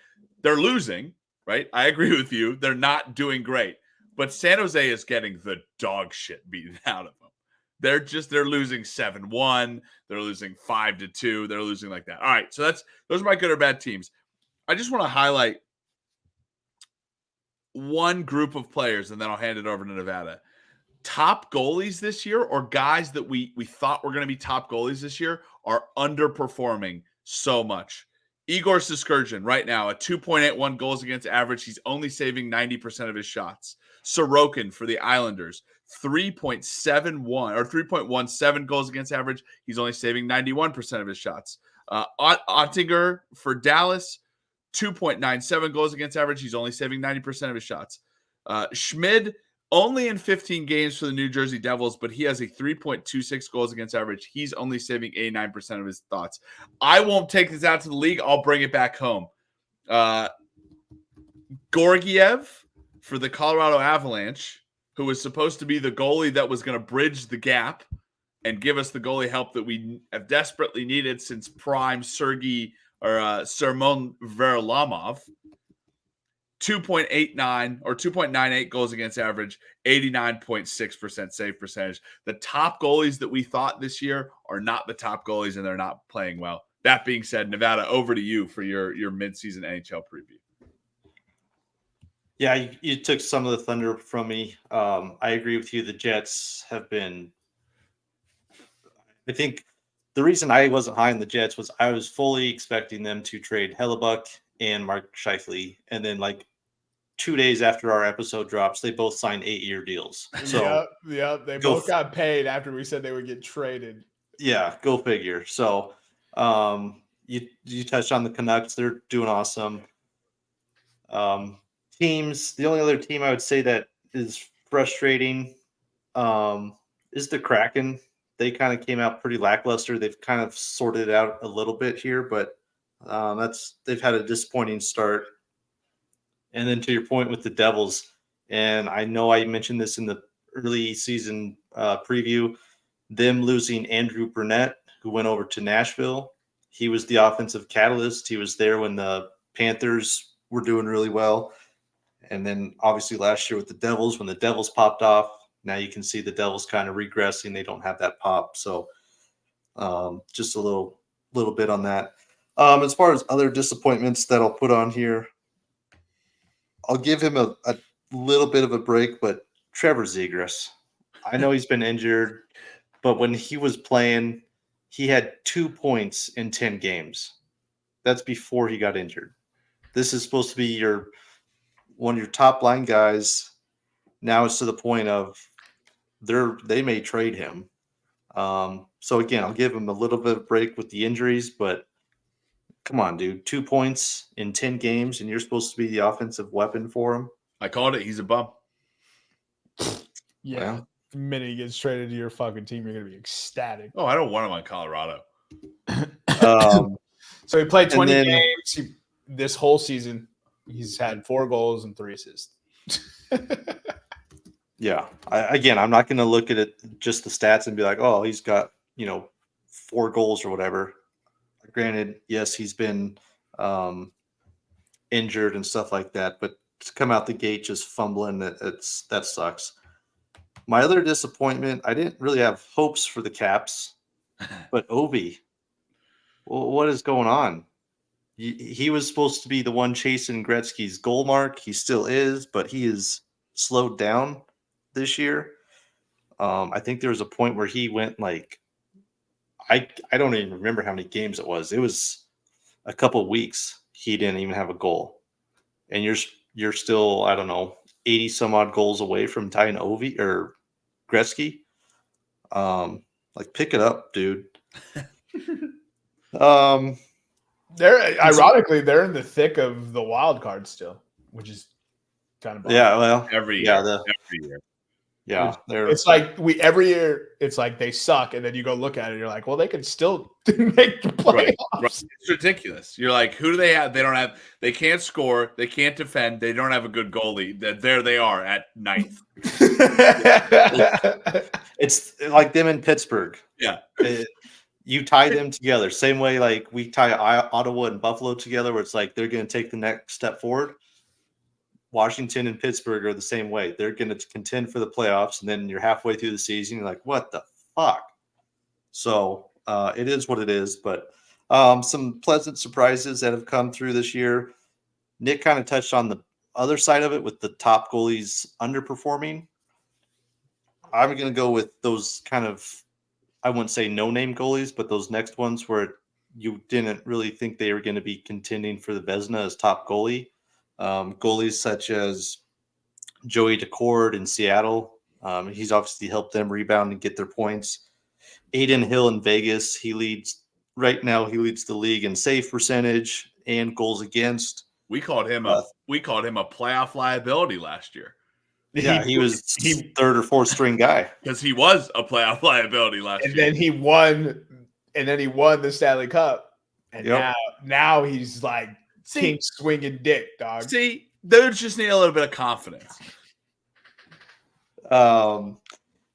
They're losing, right? I agree with you. They're not doing great. But San Jose is getting the dog shit beaten out of them. They're losing 7-1. They're losing 5-2. They're losing like that. All right, so those are my good or bad teams. I just want to highlight one group of players, and then I'll hand it over to Nevada. Top goalies this year, or guys that we thought were going to be top goalies this year, are underperforming so much Igor Siskurgin right now at 2.81 goals against average. He's only saving 90% of his shots. Sorokin for the Islanders, 3.71 or 3.17 goals against average. He's only saving 91% of his shots. Ottinger for Dallas, 2.97 goals against average. He's only saving 90% of his shots. Schmid, only in 15 games for the New Jersey Devils, but he has a 3.26 goals against average. He's only saving 89% of his thoughts. I won't take this out to the league. I'll bring it back home. Gorgiev for the Colorado Avalanche, who was supposed to be the goalie that was going to bridge the gap and give us the goalie help that we have desperately needed since prime Sermon Varlamov. 2.89 or 2.98 goals against average, 89.6% save percentage. The top goalies that we thought this year are not the top goalies, and they're not playing well. That being said, Nevada, over to you for your midseason NHL preview. Yeah, you took some of the thunder from me. I agree with you. The Jets have been – I think the reason I wasn't high on the Jets was I was fully expecting them to trade Hellebuck and Mark Scheifele, and then 2 days after our episode drops, they both signed 8-year deals. So they both got paid after we said they would get traded. Yeah, go figure. So you touched on the Canucks. They're doing awesome. Teams, the only other team I would say that is frustrating is the Kraken. They kind of came out pretty lackluster. They've kind of sorted it out a little bit here, but they've had a disappointing start. And then to your point with the Devils, and I know I mentioned this in the early season preview, them losing Andrew Burnett, who went over to Nashville. He was the offensive catalyst. He was there when the Panthers were doing really well. And then obviously last year with the Devils, when the Devils popped off, now you can see the Devils kind of regressing. They don't have that pop. So just a little bit on that. As far as other disappointments that I'll put on here, I'll give him a little bit of a break, but Trevor Zegras, I know he's been injured, but when he was playing, he had 2 points in 10 games. That's before he got injured. This is supposed to be one of your top line guys. Now it's to the point of they may trade him. So again, I'll give him a little bit of break with the injuries, but come on, dude. 2 points in 10 games, and you're supposed to be the offensive weapon for him. I called it. He's a bum. Yeah. Well, the minute he gets traded to your fucking team, you're going to be ecstatic. Oh, I don't want him on Colorado. So he played 20 games. This whole season, he's had 4 goals and 3 assists. Yeah. I'm not going to look at it just the stats and be like, oh, he's got 4 goals or whatever. Granted, yes, he's been injured and stuff like that, but to come out the gate just fumbling, that sucks. My other disappointment, I didn't really have hopes for the Caps, but Ovi, what is going on? He was supposed to be the one chasing Gretzky's goal mark. He still is, but he is slowed down this year. I think there was a point where he went I don't even remember how many games it was. It was a couple of weeks. He didn't even have a goal. And you're still, I don't know, 80 some odd goals away from tying Ovi or Gretzky. Pick it up, dude. They're in the thick of the wild card still, which is kind of yeah. Well, every year. Yeah, it's every year. It's like they suck, and then you go look at it. You're like, well, they can still make the playoffs. Right. It's ridiculous. You're like, who do they have? They can't score. They can't defend. They don't have a good goalie. There they are at 9th. It's like them in Pittsburgh. Yeah. You tie them together. Same way we tie Ottawa and Buffalo together, where it's like they're going to take the next step forward. Washington and Pittsburgh are the same way. They're going to contend for the playoffs, and then you're halfway through the season. You're like, what the fuck? So it is what it is. But some pleasant surprises that have come through this year. Nick kind of touched on the other side of it with the top goalies underperforming. I'm going to go with those kind of, I wouldn't say no-name goalies, but those next ones where you didn't really think they were going to be contending for the Vezina as top goalie. Goalies such as Joey Decord in Seattle, he's obviously helped them rebound and get their points. Aiden Hill in Vegas, he leads the league in save percentage and goals against. We called him a playoff liability last year. Yeah, he was third or fourth string guy because he was a playoff liability last year. And then he won the Stanley Cup, and now he's like king swinging dick, dog. See, dudes just need a little bit of confidence. And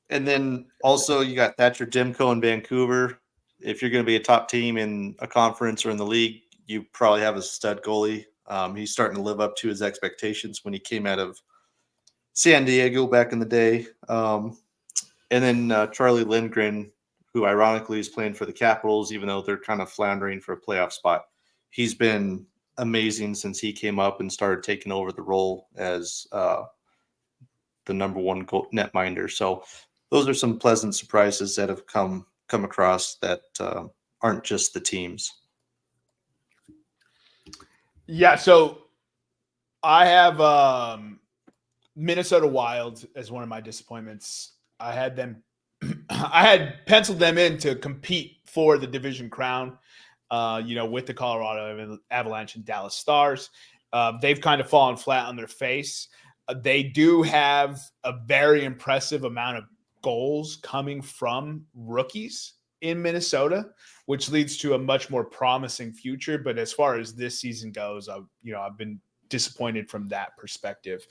then also you got Thatcher Demko in Vancouver. If you're going to be a top team in a conference or in the league, you probably have a stud goalie. He's starting to live up to his expectations when he came out of San Diego back in the day. And then Charlie Lindgren, who ironically is playing for the Capitals, even though they're kind of floundering for a playoff spot. He's been amazing since he came up and started taking over the role as the number one netminder. So those are some pleasant surprises that have come across that aren't just the teams. Yeah, so I have Minnesota Wild as one of my disappointments. I had penciled them in to compete for the division crown, with the Colorado Avalanche and Dallas Stars. They've kind of fallen flat on their face. They do have a very impressive amount of goals coming from rookies in Minnesota, which leads to a much more promising future. But as far as this season goes, I've been disappointed from that perspective.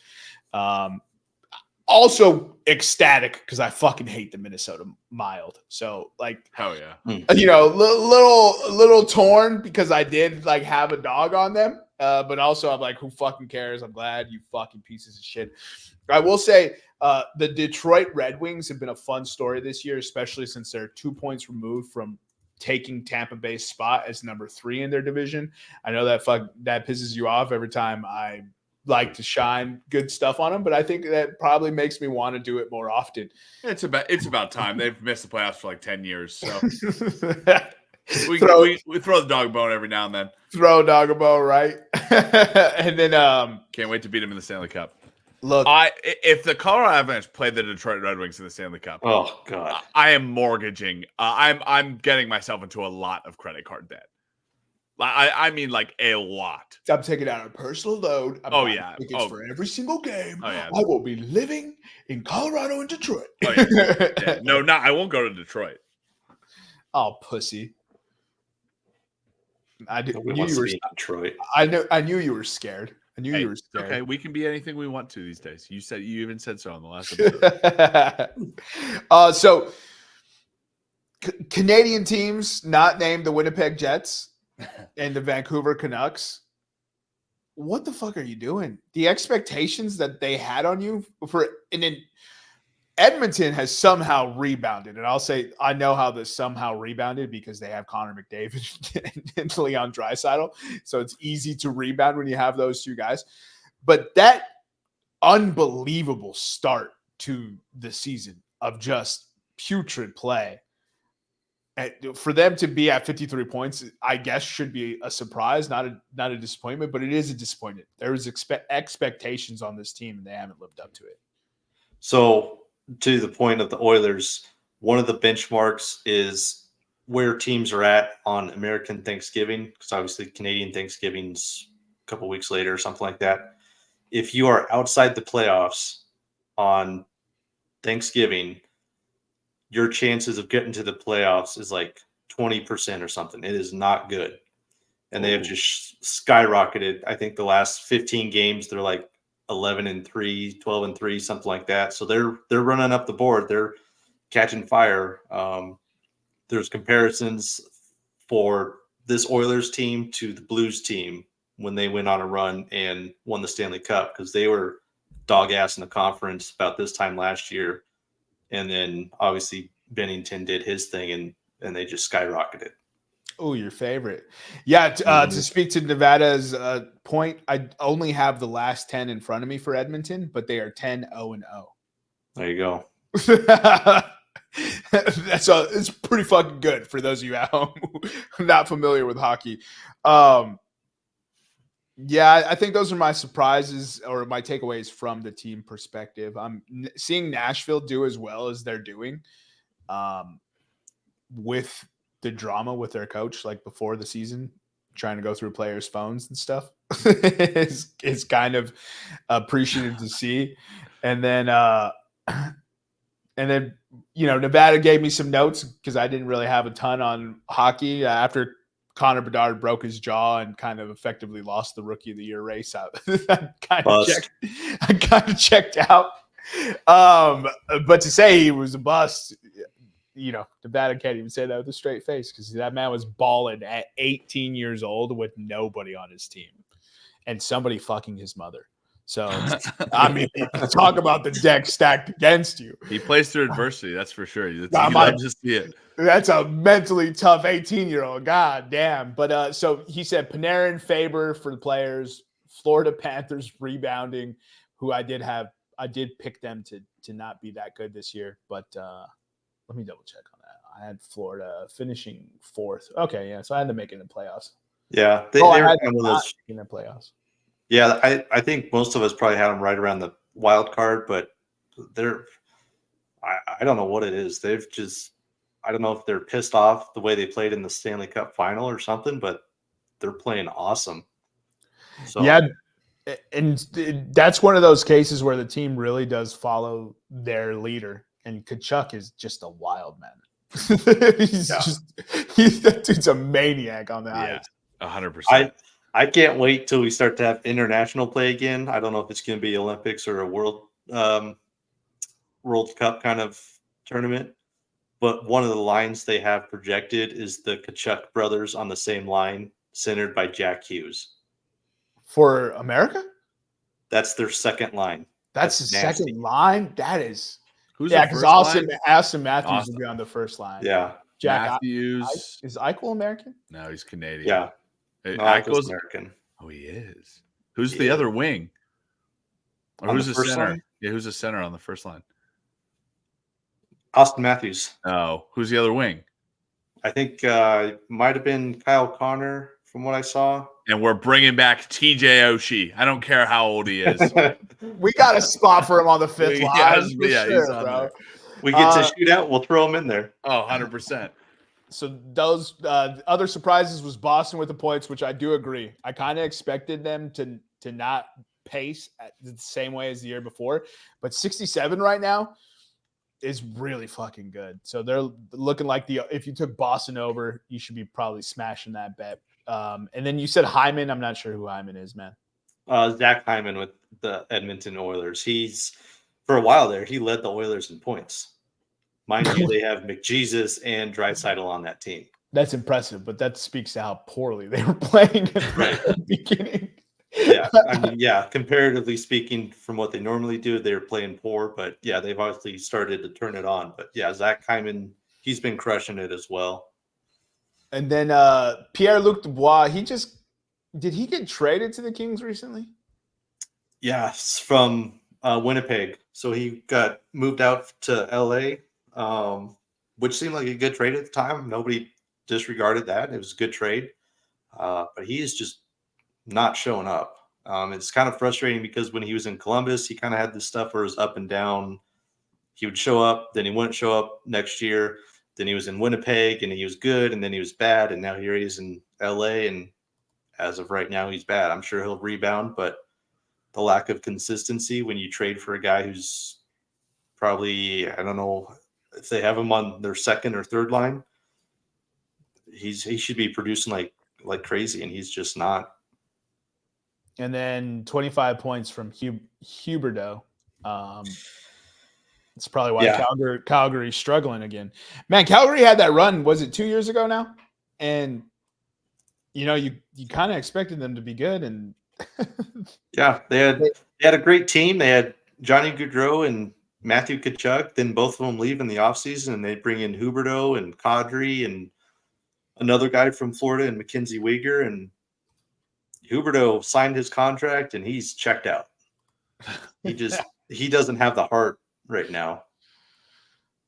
Also ecstatic because I fucking hate the Minnesota Wild. So hell yeah, little torn because I did have a dog on them. But also I'm like, who fucking cares? I'm glad, you fucking pieces of shit. I will say the Detroit Red Wings have been a fun story this year, especially since they're 2 points removed from taking Tampa Bay's spot as number 3 in their division. I know that pisses you off every time I like to shine good stuff on them, but I think that probably makes me want to do it more often. It's about time. They've missed the playoffs for 10 years. So we throw the dog bone every now and then. Throw a dog bone, right? And then can't wait to beat them in the Stanley Cup. Look, if the Colorado Avalanche played the Detroit Red Wings in the Stanley Cup, oh god, I am mortgaging. I'm getting myself into a lot of credit card debt. I mean, a lot. I'm taking out a personal load. I'm buying tickets for every single game. Oh, yeah. I will be living in Colorado and Detroit. Oh, yeah. No, I won't go to Detroit. Oh, pussy. I knew you were in Detroit. I knew you were scared. I knew you were scared. Okay, we can be anything we want to these days. You even said so on the last episode. So Canadian teams not named the Winnipeg Jets and the Vancouver Canucks. What the fuck are you doing? The expectations that they had on you and then Edmonton has somehow rebounded. And I'll say, I know how this somehow rebounded because they have Connor McDavid and Leon Draisaitl. So it's easy to rebound when you have those two guys. But that unbelievable start to the season of just putrid play, and for them to be at 53 points, I guess should be a surprise, not a disappointment, but it is a disappointment. There was expectations on this team, and they haven't lived up to it. So, to the point of the Oilers, one of the benchmarks is where teams are at on American Thanksgiving, because obviously Canadian Thanksgiving's a couple weeks later or something like that. If you are outside the playoffs on Thanksgiving, your chances of getting to the playoffs is 20% or something. It is not good. And they have just skyrocketed. I think the last 15 games, they're 11-3, 12-3, something like that. So they're running up the board. They're catching fire. There's comparisons for this Oilers team to the Blues team when they went on a run and won the Stanley Cup, because they were dog ass in the conference about this time last year. And then obviously Bennington did his thing and they just skyrocketed. Oh, your favorite. Yeah. To speak to Nevada's point, I only have the last 10 in front of me for Edmonton, but they are 10-0-0. There you go. It's pretty fucking good for those of you at home who are not familiar with hockey. Yeah, I think those are my surprises or my takeaways from the team perspective. I'm seeing Nashville do as well as they're doing, with the drama with their coach, like before the season, trying to go through players' phones and stuff. is kind of appreciative to see. And then Nevada gave me some notes because I didn't really have a ton on hockey after Connor Bedard broke his jaw and kind of effectively lost the Rookie of the Year race. I kind of checked out. But to say he was a bust, Nevada can't even say that with a straight face because that man was balling at 18 years old with nobody on his team and somebody fucking his mother. So, I mean, talk about the deck stacked against you. He plays through adversity, that's for sure. You love to see it. That's a mentally tough 18-year-old. God damn. But so he said Panarin, Faber for the players, Florida Panthers rebounding, who I did pick them to not be that good this year. But let me double check on that. I had Florida finishing 4th. Okay, yeah. So I had to make it in the playoffs. Yeah, they were kind of those in the playoffs. Yeah, I think most of us probably had them right around the wild card, but I don't know what it is. I don't know if they're pissed off the way they played in the Stanley Cup final or something, but they're playing awesome. So yeah, and that's one of those cases where the team really does follow their leader, and Tkachuk is just a wild man. That dude's a maniac on the ice. 100%. I can't wait till we start to have international play again. I don't know if it's going to be Olympics or a World Cup kind of tournament, but one of the lines they have projected is the Tkachuk brothers on the same line, centered by Jack Hughes. For America? That's their second line. That's the second line? That is... Who's because Austin Matthews will be on the first line. Yeah. Jack Matthews. Is Eichel American? No, he's Canadian. Yeah. Eichel's American. Oh, he is. Who's the other wing? Or who's the center? Line? Yeah, who's the center on the first line? Austin Matthews. Oh, who's the other wing? I think might have been Kyle Connor from what I saw. And we're bringing back TJ Oshie. I don't care how old he is. We got a spot for him on the 5th line. He's on there. We get to shoot out. We'll throw him in there. Oh, 100%. So those other surprises was Boston with the points, which I do agree. I kind of expected them to not pace the same way as the year before, but 67 right now is really fucking good. So they're looking like if you took Boston over, you should be probably smashing that bet. And then you said Hyman. I'm not sure who Hyman is, man. Zach Hyman with the Edmonton Oilers. For a while there, he led the Oilers in points. Mind you, they have McJesus and Draisaitl on that team. That's impressive, but that speaks to how poorly they were playing at the beginning. Yeah, comparatively speaking, from what they normally do, they're playing poor. But yeah, they've obviously started to turn it on. But yeah, Zach Hyman, he's been crushing it as well. And then Pierre-Luc Dubois, did he get traded to the Kings recently? Yes, from Winnipeg. So he got moved out to LA. Which seemed like a good trade at the time. Nobody disregarded that. It was a good trade. But he is just not showing up. It's kind of frustrating because when he was in Columbus, he kind of had this stuff where it was up and down. He would show up, then he wouldn't show up next year. Then he was in Winnipeg and he was good, and then he was bad. And now here he is in LA. And as of right now, he's bad. I'm sure he'll rebound, but the lack of consistency when you trade for a guy who's probably, I don't know, if they have him on their second or third line, he should be producing like crazy, and he's just not. And then 25 points from Huberdeau. It's probably why Calgary's struggling again. Man, Calgary had that run, was it 2 years ago now? And you kind of expected them to be good, and yeah, they had a great team. They had Johnny Gaudreau and Matthew Tkachuk, then both of them leave in the offseason, and they bring in Huberdeau and Kadri and another guy from Florida and Mackenzie Weegar. And Huberdeau signed his contract, and he's checked out. He doesn't have the heart right now.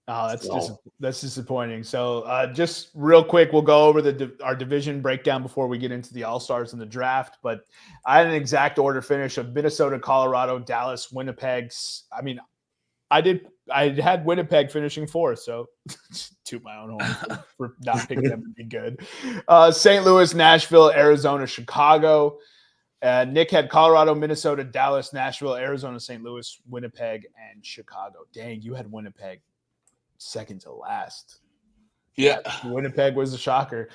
Oh, that's So- that's disappointing. So, just real quick, we'll go over our division breakdown before we get into the All-Stars and the draft. But I had an exact order finish of Minnesota, Colorado, Dallas, Winnipeg. I mean, I had Winnipeg finishing fourth, so toot my own horn for not picking them to be good. St. Louis, Nashville, Arizona, Chicago. Nick had Colorado, Minnesota, Dallas, Nashville, Arizona, St. Louis, Winnipeg, and Chicago. Dang, you had Winnipeg second to last. Yeah. Winnipeg was a shocker.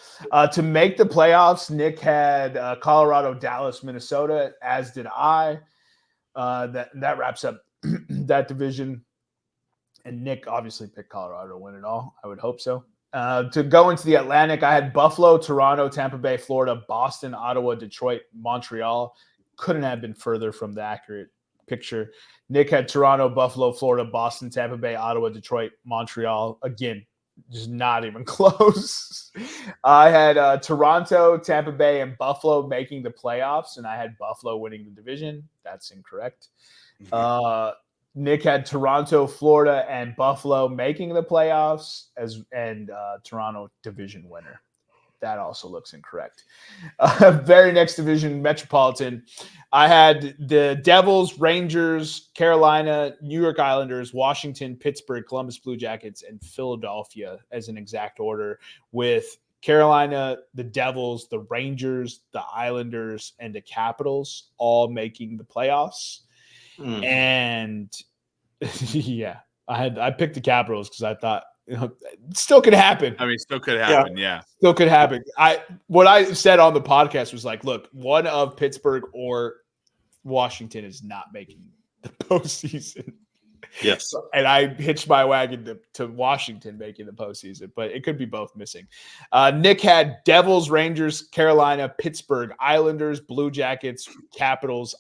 To make the playoffs, Nick had Colorado, Dallas, Minnesota, as did I. That wraps up that division. And Nick obviously picked Colorado to win it all. I would hope so. To go into the Atlantic, I had Buffalo, Toronto, Tampa Bay, Florida, Boston, Ottawa, Detroit, Montreal. Couldn't have been further from the accurate picture. Nick had Toronto, Buffalo, Florida, Boston, Tampa Bay, Ottawa, Detroit, Montreal. Again, just not even close. I had Toronto, Tampa Bay, and Buffalo making the playoffs, and I had Buffalo winning the division. That's incorrect. Nick had Toronto, Florida, and Buffalo making the playoffs and Toronto division winner. That also looks incorrect. Very next division, Metropolitan. I had the Devils, Rangers, Carolina, New York Islanders, Washington, Pittsburgh, Columbus Blue Jackets, and Philadelphia as an exact order, with Carolina, the Devils, the Rangers, the Islanders, and the Capitals all making the playoffs. And yeah, I picked the Capitals because I thought, still could happen. I mean, still could happen. Yeah. Still could happen. What I said on the podcast was like, look, one of Pittsburgh or Washington is not making the postseason. Yes. And I hitched my wagon to Washington making the postseason, but it could be both missing. Nick had Devils, Rangers, Carolina, Pittsburgh, Islanders, Blue Jackets, Capitals,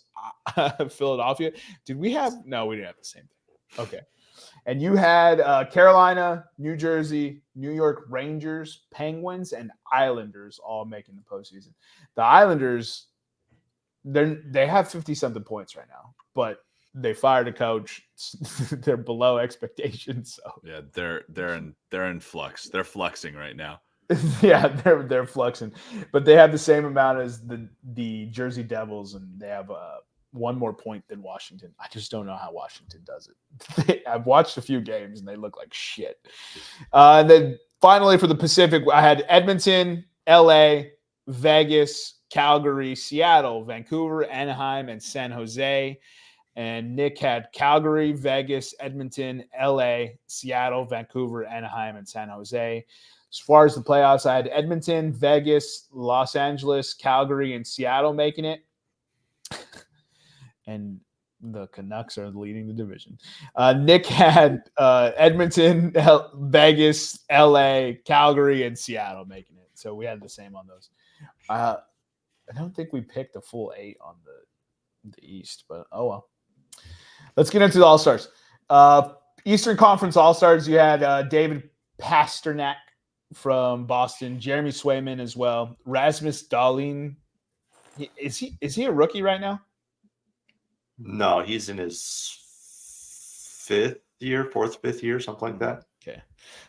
Philadelphia. Did we have? No, we didn't have the same thing. Okay. And you had Carolina, New Jersey, New York Rangers, Penguins, and Islanders all making the postseason. The Islanders, they have 50-something points right now, but they fired a coach. They're below expectations. So Yeah, they're in flux. They're fluxing right now. yeah, they're fluxing, but they have the same amount as the Jersey Devils, and they have one more point than Washington. I just don't know how Washington does it. I've watched a few games and they look like shit. And then finally for the Pacific, I had Edmonton, LA, Vegas, Calgary, Seattle, Vancouver, Anaheim, and San Jose. And Nick had Calgary, Vegas, Edmonton, LA, Seattle, Vancouver, Anaheim, and San Jose. As far as the playoffs, I had Edmonton, Vegas, Los Angeles, Calgary, and Seattle making it. And the Canucks are leading the division. Nick had Edmonton, Vegas, LA, Calgary, and Seattle making it. So we had the same on those. I don't think we picked a full 8 on the East, but oh well. Let's get into the All-Stars. Eastern Conference All-Stars, you had David Pasternak from Boston, Jeremy Swayman as well, Rasmus Dahlin. Is he a rookie right now? No, he's in his fifth year, something like that. Okay.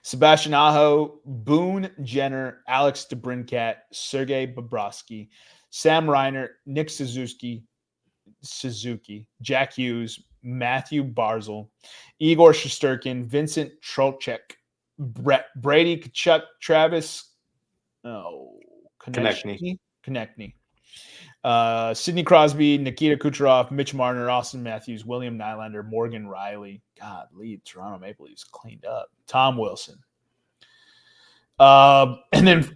Sebastian Aho, Boone Jenner, Alex DeBrincat, Sergei Bobrovsky, Sam Reiner, Nick Suzuki, Jack Hughes, Matthew Barzal, Igor Shesterkin, Vincent Trocheck, Brady Tkachuk, Travis Konechny, Sidney Crosby, Nikita Kucherov, Mitch Marner, Austin Matthews, William Nylander, Morgan Riley. God, lead Toronto Maple Leafs cleaned up. Tom Wilson. And then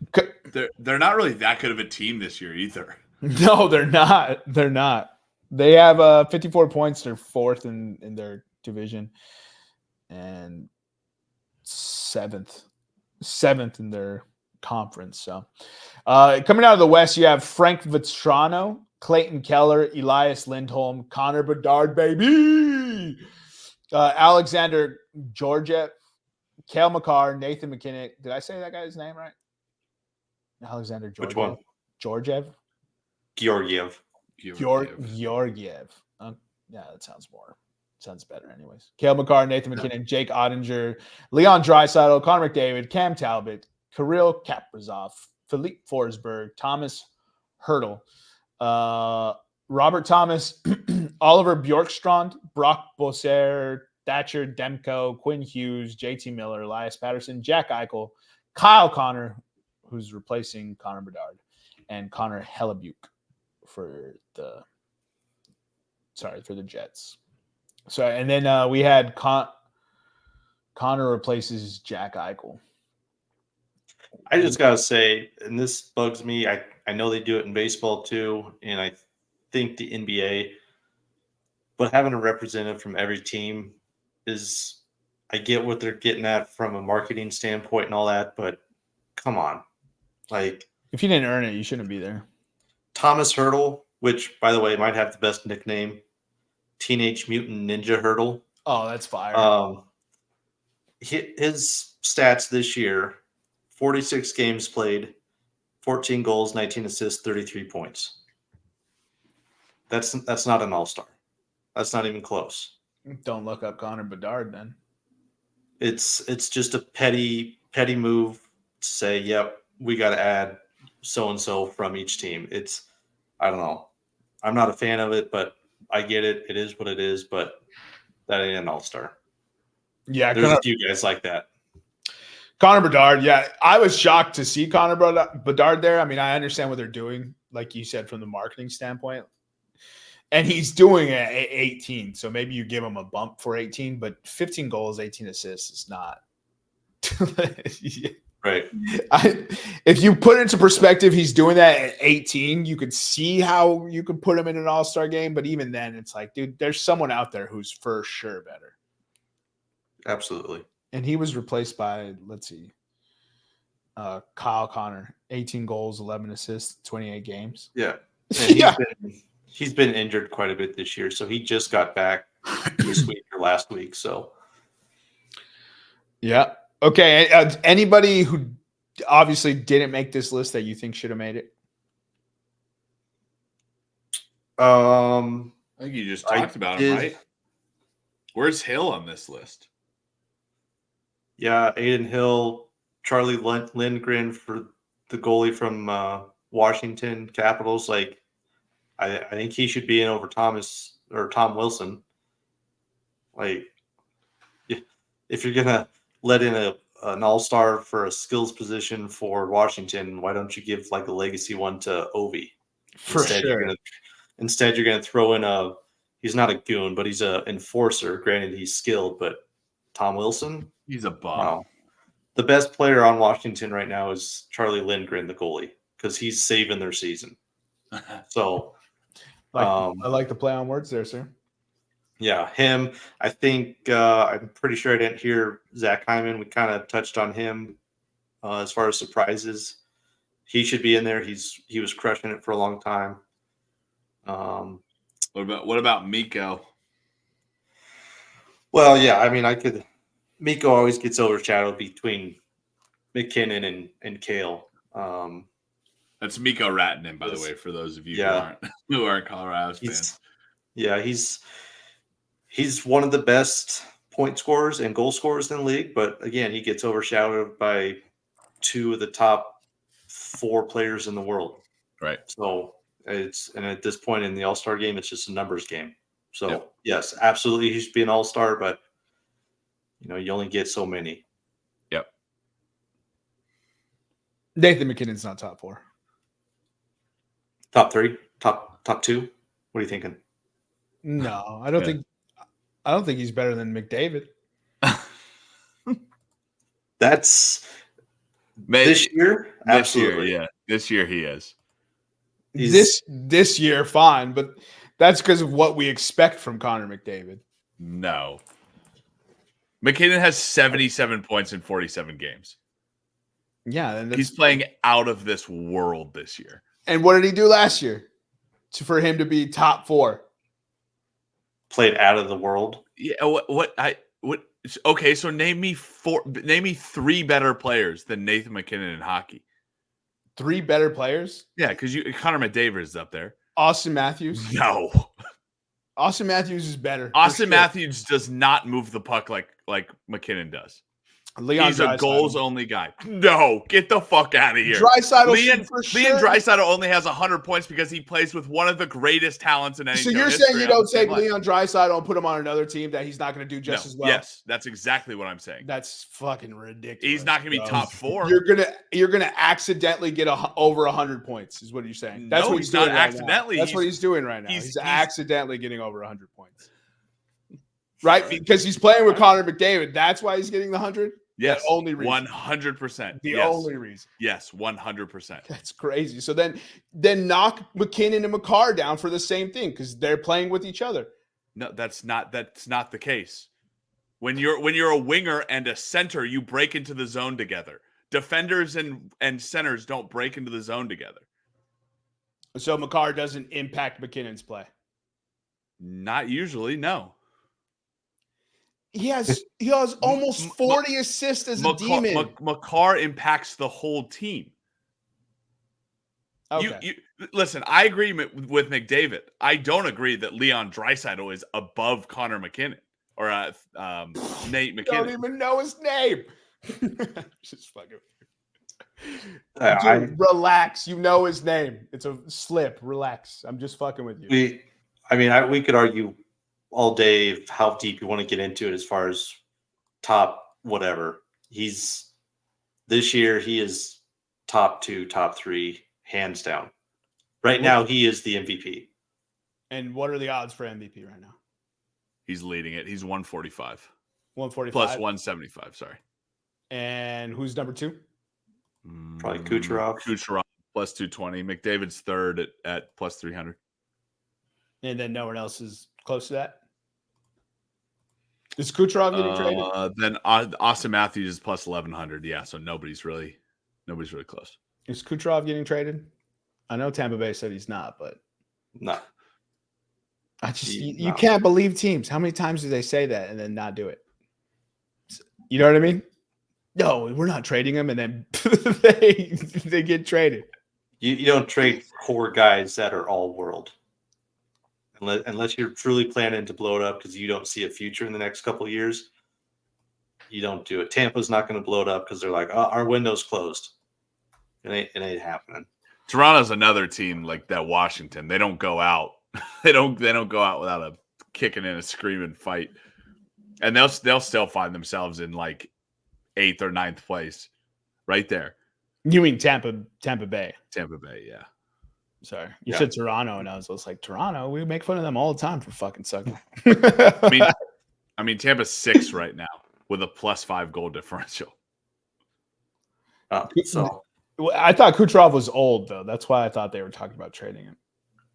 They're not really that good of a team this year either. No, they're not. They're not. They have 54 points. They're fourth in their division and seventh in their conference. So coming out of the West, you have Frank Vetrano, Clayton Keller, Elias Lindholm, Connor Bedard, baby, Alexander Georgiev, Cale Makar, Nathan McKinnon. Did I say that guy's name right? Alexander Georgiev. Which one? Georgiev. Georgiev. Georgiev. Yeah, that sounds more Sounds better anyways. Cale Makar, Nathan McKinnon, Jake Ottinger, Leon Draisaitl, Connor McDavid, Cam Talbot, Kirill Kaprizov, Philippe Forsberg, Thomas Hurdle, Robert Thomas, Oliver Bjorkstrand, Brock Boeser, Thatcher Demko, Quinn Hughes, JT Miller, Elias Patterson, Jack Eichel, Kyle Connor, who's replacing Connor Bedard, and Connor Hellebuyck for the Jets. So, and then we had Connor replaces Jack Eichel. I just gotta say, and this bugs me. I know they do it in baseball too, and I think the NBA, but having a representative from every team is, I get what they're getting at from a marketing standpoint and all that, but come on. Like, if you didn't earn it, you shouldn't be there. Thomas Hurdle, which by the way might have the best nickname, Teenage Mutant Ninja Hurdle. Oh, that's fire. His stats this year: 46 games played, 14 goals, 19 assists, 33 points. That's not an all-star. That's not even close. Don't look up Connor Bedard then. It's just a petty move to say, yep, we got to add so-and-so from each team. I don't know. I'm not a fan of it, but I get it. It is what it is, but that ain't an all-star. Yeah, there's a few guys like that. Connor Bedard, yeah. I was shocked to see Connor Bedard there. I mean, I understand what they're doing, like you said, from the marketing standpoint. And he's doing it at 18, so maybe you give him a bump for 18, but 15 goals, 18 assists is not. Right. If you put it into perspective, he's doing that at 18. You could see how you could put him in an all-star game, but even then, it's like, dude, there's someone out there who's for sure better. Absolutely. And he was replaced by, let's see, Kyle Connor, 18 goals, 11 assists, 28 games. Yeah. And he's been injured quite a bit this year, so he just got back this week or last week. So, yeah. Okay. Anybody who obviously didn't make this list that you think should have made it? I think you just talked about him, right? Where's Hill on this list? Yeah, Aiden Hill, Charlie Lindgren for the goalie from Washington Capitals. Like, I think he should be in over Tom Wilson. Like, if you're gonna let in an all-star for a skills position for Washington, why don't you give like a legacy one to Ovi? Instead, you're gonna throw in he's not a goon, but he's an enforcer. Granted, he's skilled, but Tom Wilson, he's a bum. Wow. The best player on Washington right now is Charlie Lindgren, the goalie, because he's saving their season. So, I like the play on words there, sir. Yeah, him. I think I'm pretty sure I didn't hear Zach Hyman. We kind of touched on him as far as surprises. He should be in there. He was crushing it for a long time. What about Mikko? Well, yeah, I mean, Mikko always gets overshadowed between McKinnon and Cale. That's Mikko Rantanen, by the way, for those of you who aren't Colorado fans. Yeah, he's one of the best point scorers and goal scorers in the league, but again, he gets overshadowed by two of the top 4 players in the world. Right. So at this point in the All-Star game, it's just a numbers game. So yes, absolutely, he should be an All-Star, but you only get so many. Yep. Nathan McKinnon's not top 4. Top 3, top 2. What are you thinking? No, I don't think he's better than McDavid. That's this year. Absolutely, yeah. This year he is. This year, fine, but that's because of what we expect from Connor McDavid. No. McKinnon has 77 points in 47 games. Yeah, and he's playing out of this world this year. And what did he do last year for him to be top 4? Played out of the world. Yeah. Okay, so name me 3 better players than Nathan McKinnon in hockey. 3 better players? Yeah, because Connor McDavid is up there. Austin Matthews? No. Austin Matthews is better. Austin Matthews does not move the puck like McKinnon does. He's a goals-only guy. No, get the fuck out of here. Leon Draisaitl only has 100 points because he plays with one of the greatest talents in NHL. So you're saying you don't take Leon Draisaitl and put him on another team that he's not going to do just as well? Yes, that's exactly what I'm saying. That's fucking ridiculous. He's not going to be top 4. You're gonna accidentally get over 100 points, is what you're saying. That's what he's doing right accidentally. Now. That's what he's doing right now. He's accidentally getting over 100 points. Right? Because he's playing with Connor McDavid. That's why he's getting the 100? Yes, the only reason. 100%. The only reason. Yes, 100%. That's crazy. So then knock McKinnon and McCarr down for the same thing because they're playing with each other. No, that's not the case. When you're a winger and a center, you break into the zone together. Defenders and centers don't break into the zone together. So McCarr doesn't impact McKinnon's play. Not usually, no. He has almost 40 assists as a demon. McCarr impacts the whole team. Okay. You listen, I agree with McDavid. I don't agree that Leon Draisaitl is above Connor McKinnon or Nate McKinnon. Don't even know his name. Just fucking. Dude, relax. You know his name. It's a slip. Relax. I'm just fucking with you. We could argue all day how deep you want to get into it as far as top whatever. This year he is top 2, top 3, hands down. Right now he is the MVP. And what are the odds for MVP right now? He's leading it. He's 145. 145 plus 175, sorry. And who's number 2? Probably Kucherov. Kucherov plus 220. McDavid's third at plus 300. And then no one else is close to that? Is Kucherov getting traded? Then Austin Matthews is plus 1,100. Yeah, so nobody's really close. Is Kucherov getting traded? I know Tampa Bay said he's not, but no. You can't believe teams. How many times do they say that and then not do it? You know what I mean? No, we're not trading him, and then they get traded. You don't trade core guys that are all world. Unless you're truly planning to blow it up because you don't see a future in the next couple of years, you don't do it. Tampa's not going to blow it up because they're like, oh, our window's closed. It ain't happening. Toronto's another team like that. Washington, they don't go out. they don't go out without a kicking and a screaming fight, and they'll still find themselves in like 8th or 9th place, right there. You mean Tampa Bay? Tampa Bay, yeah. Sorry, you said Toronto, and I was like, Toronto. We make fun of them all the time for fucking sucking. I mean, Tampa's 6th right now with a +5 goal differential. So I thought Kucherov was old though. That's why I thought they were talking about trading him.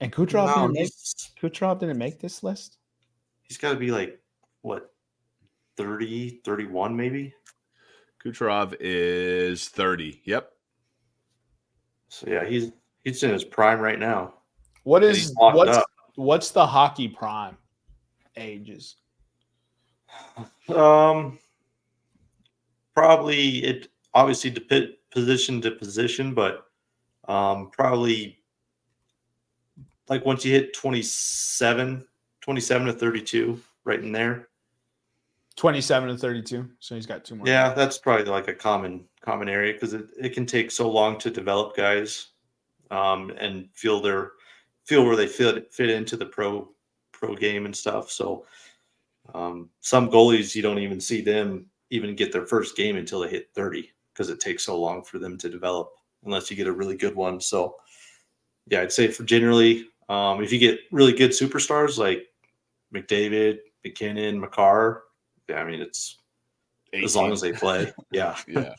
And Kucherov didn't make this list. He's got to be like what, 30, 31 maybe. Kucherov is 30. Yep. So yeah, he's in his prime right now. What's the hockey prime ages? Probably it obviously position to position, but probably like once you hit 27 to 32, right in there. 27 to 32. So he's got 2 more. Yeah, that's probably like a common area because it can take so long to develop guys and feel where they fit into the pro game and stuff. So some goalies, you don't even see them even get their first game until they hit 30 because it takes so long for them to develop unless you get a really good one. So yeah, I'd say for generally, if you get really good superstars like McDavid, McKinnon, McCarr, I mean, it's 18. As long as they play. Yeah. Yeah.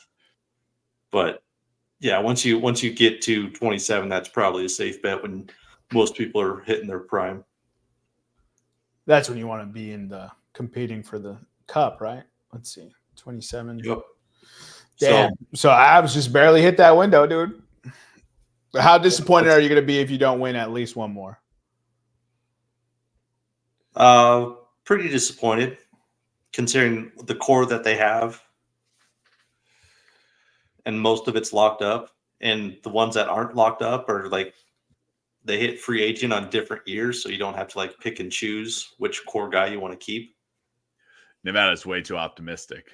But yeah, once you get to 27, that's probably a safe bet when most people are hitting their prime. That's when you want to be in the competing for the cup, right? Let's see. 27. Yep. Damn. So I was just barely hit that window, dude. How disappointed are you going to be if you don't win at least one more? Pretty disappointed considering the core that they have. And most of it's locked up. And the ones that aren't locked up are like they hit free agent on different years, so you don't have to like pick and choose which core guy you want to keep. Nevada's way too optimistic.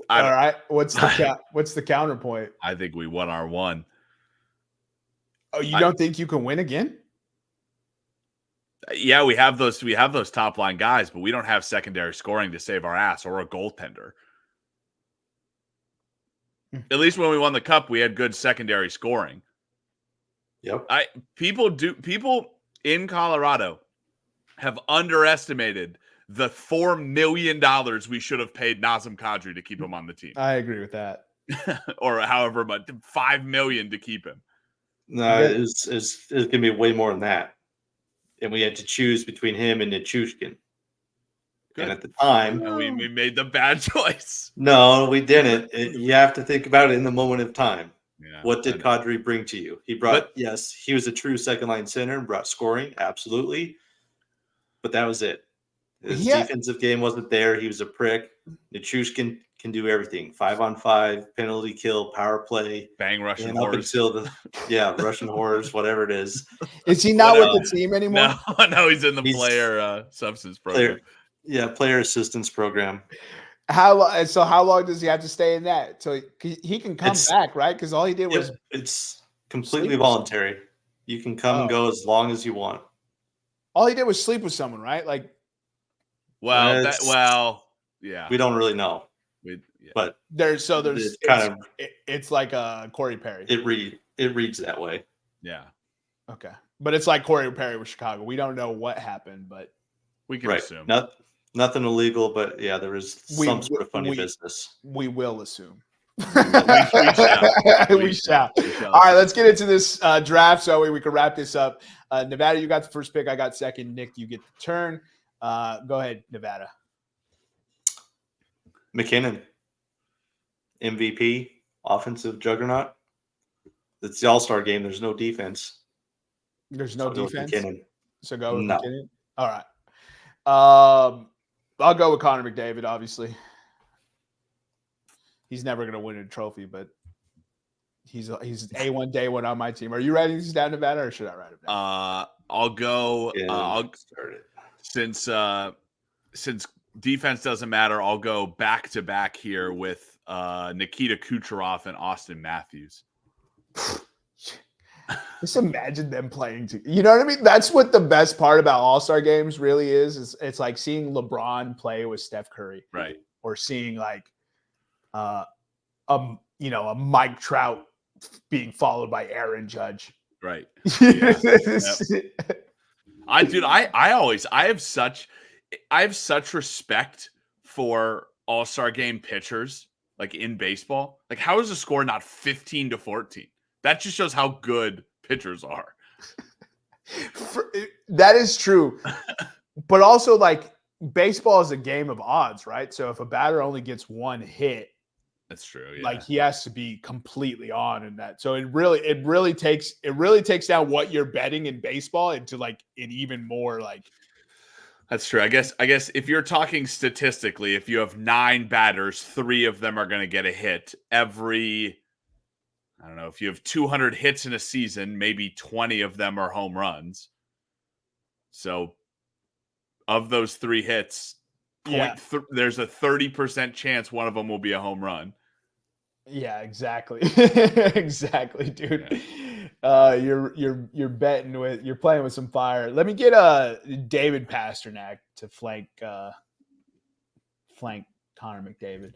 All right. What's the counterpoint? I think we won our one. Oh, you don't think you can win again? Yeah, we have those top line guys, but we don't have secondary scoring to save our ass or a goaltender. At least when we won the cup, we had good secondary scoring. Yep. People in Colorado have underestimated the $4 million we should have paid Nazem Kadri to keep him on the team. I agree with that. Or however much, $5 million to keep him. No, it's going to be way more than that. And we had to choose between him and Nichushkin. And at the time, and we made the bad choice. No, we didn't. You have to think about it in the moment of time. Yeah, what did Kadri bring to you? He brought, yes, he was a true second line center and brought scoring, absolutely. But that was it. His defensive game wasn't there. He was a prick. Nichushkin can do everything: 5-on-5, penalty kill, power play, bang Russian horrors. Russian horrors, whatever it is. Is he not with the team anymore? No, he's in the player substance program. Player assistance program. How long does he have to stay in that? So he can come back, right? Because all he did was it's completely voluntary. You can come and go as long as you want. All he did was sleep with someone, right? Like, yeah. We don't really know. But there's it's like Corey Perry. It reads that way. Yeah. Okay. But it's like Corey Perry with Chicago. We don't know what happened, but we can assume. Nothing illegal, but yeah, there was some sort of funny business. We will assume. We shall. All right, let's get into this draft so we can wrap this up. Nevada, you got the first pick. I got second. Nick, you get the turn. Go ahead, Nevada. McKinnon, MVP, offensive juggernaut. It's the All-Star game. There's no defense. There's no defense? So go with McKinnon? All right. I'll go with Connor McDavid, obviously. He's never going to win a trophy, but he's A1 day one on my team. Are you writing this down, Nevada, or should I write it down? I'll go. I'll start it. Since defense doesn't matter, I'll go back to back here with Nikita Kucherov and Austin Matthews. Just imagine them playing together. You know what I mean? That's what the best part about All-Star games really is it's like seeing LeBron play with Steph Curry. Right. Or seeing like a Mike Trout being followed by Aaron Judge. Right. Yeah. I have such respect for All-Star game pitchers like in baseball. Like, how is the score not 15-14? That just shows how good pitchers are. That is true. But also, like, baseball is a game of odds, right? So if a batter only gets one hit, that's true. Yeah. Like, he has to be completely on in that. So it really takes down what you're betting in baseball into like an even more like. That's true. I guess if you're talking statistically, if you have 9 batters, 3 of them are going to get a hit every. I don't know, if you have 200 hits in a season, maybe 20 of them are home runs. So of those 3 hits, there's a 30% chance one of them will be a home run. Yeah, exactly. Exactly, dude. Yeah. You're betting with, you're playing with some fire. Let me get David Pasternak to flank Connor McDavid.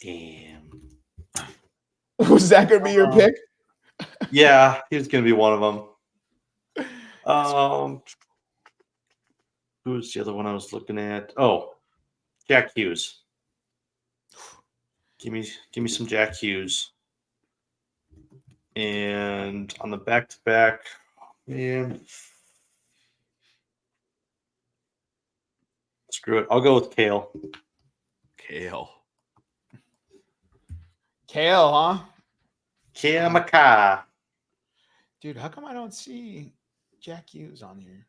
Damn. Was that going to be your pick? Yeah, he was going to be one of them. Who's the other one I was looking at? Oh, Jack Hughes. Give me some Jack Hughes. And on the back-to-back, man, screw it. I'll go with Kale. Kale, huh? Kale McCarr. Dude, how come I don't see Jack Hughes on here?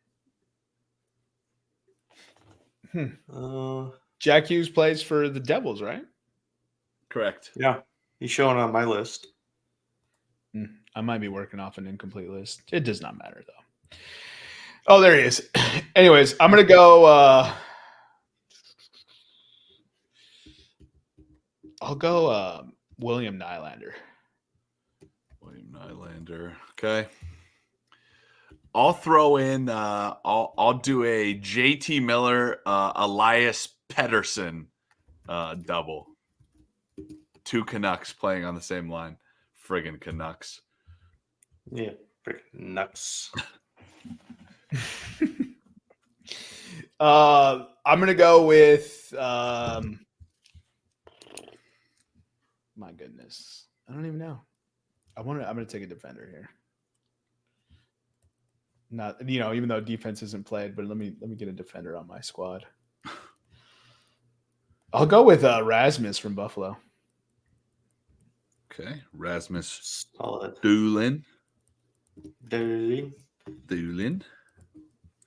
Jack Hughes plays for the Devils, right? Correct. Yeah, he's showing on my list. I might be working off an incomplete list. It does not matter, though. Oh, there he is. Anyways, I'm going to go I'll go William Nylander. William Nylander. Okay. I'll throw in I'll do a JT Miller Elias Pettersson double. 2 Canucks playing on the same line. Friggin' Canucks. Yeah, freaking nuts. I'm gonna go with my goodness. I don't even know. I'm gonna take a defender here. Not even though defense isn't played, but let me get a defender on my squad. I'll go with Rasmus from Buffalo. Okay. Rasmus Solid. Doolin. Doolin.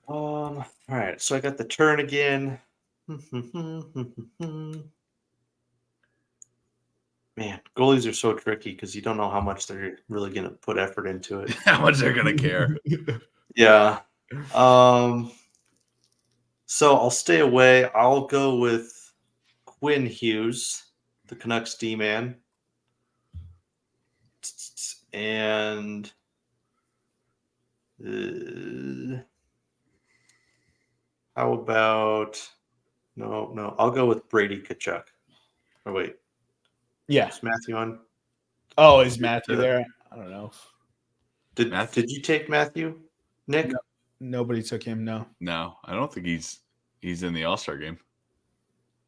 All right, so I got the turn again. Man, goalies are so tricky because you don't know how much they're really going to put effort into it. How much they're going to care. Yeah. So I'll stay away. I'll go with Quinn Hughes, the Canucks D-man. And how about no, I'll go with Brady Tkachuk. Oh wait. Yeah. Is Matthew on? Oh, is Matthew there? I don't know. Did you take Matthew, Nick? No, nobody took him, no. No, I don't think he's in the All-Star game.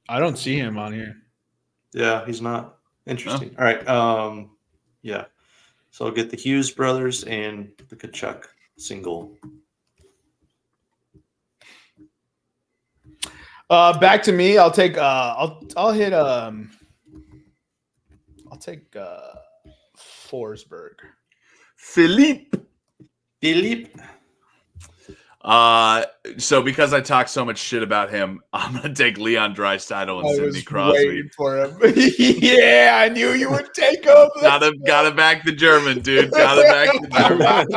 I don't see him on here. Yeah, he's not. Interesting. No? All right. Yeah. So I'll get the Hughes brothers and the Tkachuk single. Back to me. I'll take I'll hit I'll take Forsberg. Philippe. So because I talk so much shit about him, I'm gonna take Leon Draisaitl and Sidney Crosby. Waiting for him. Yeah, I knew you would take him. Gotta back the German, dude. Gotta back the German.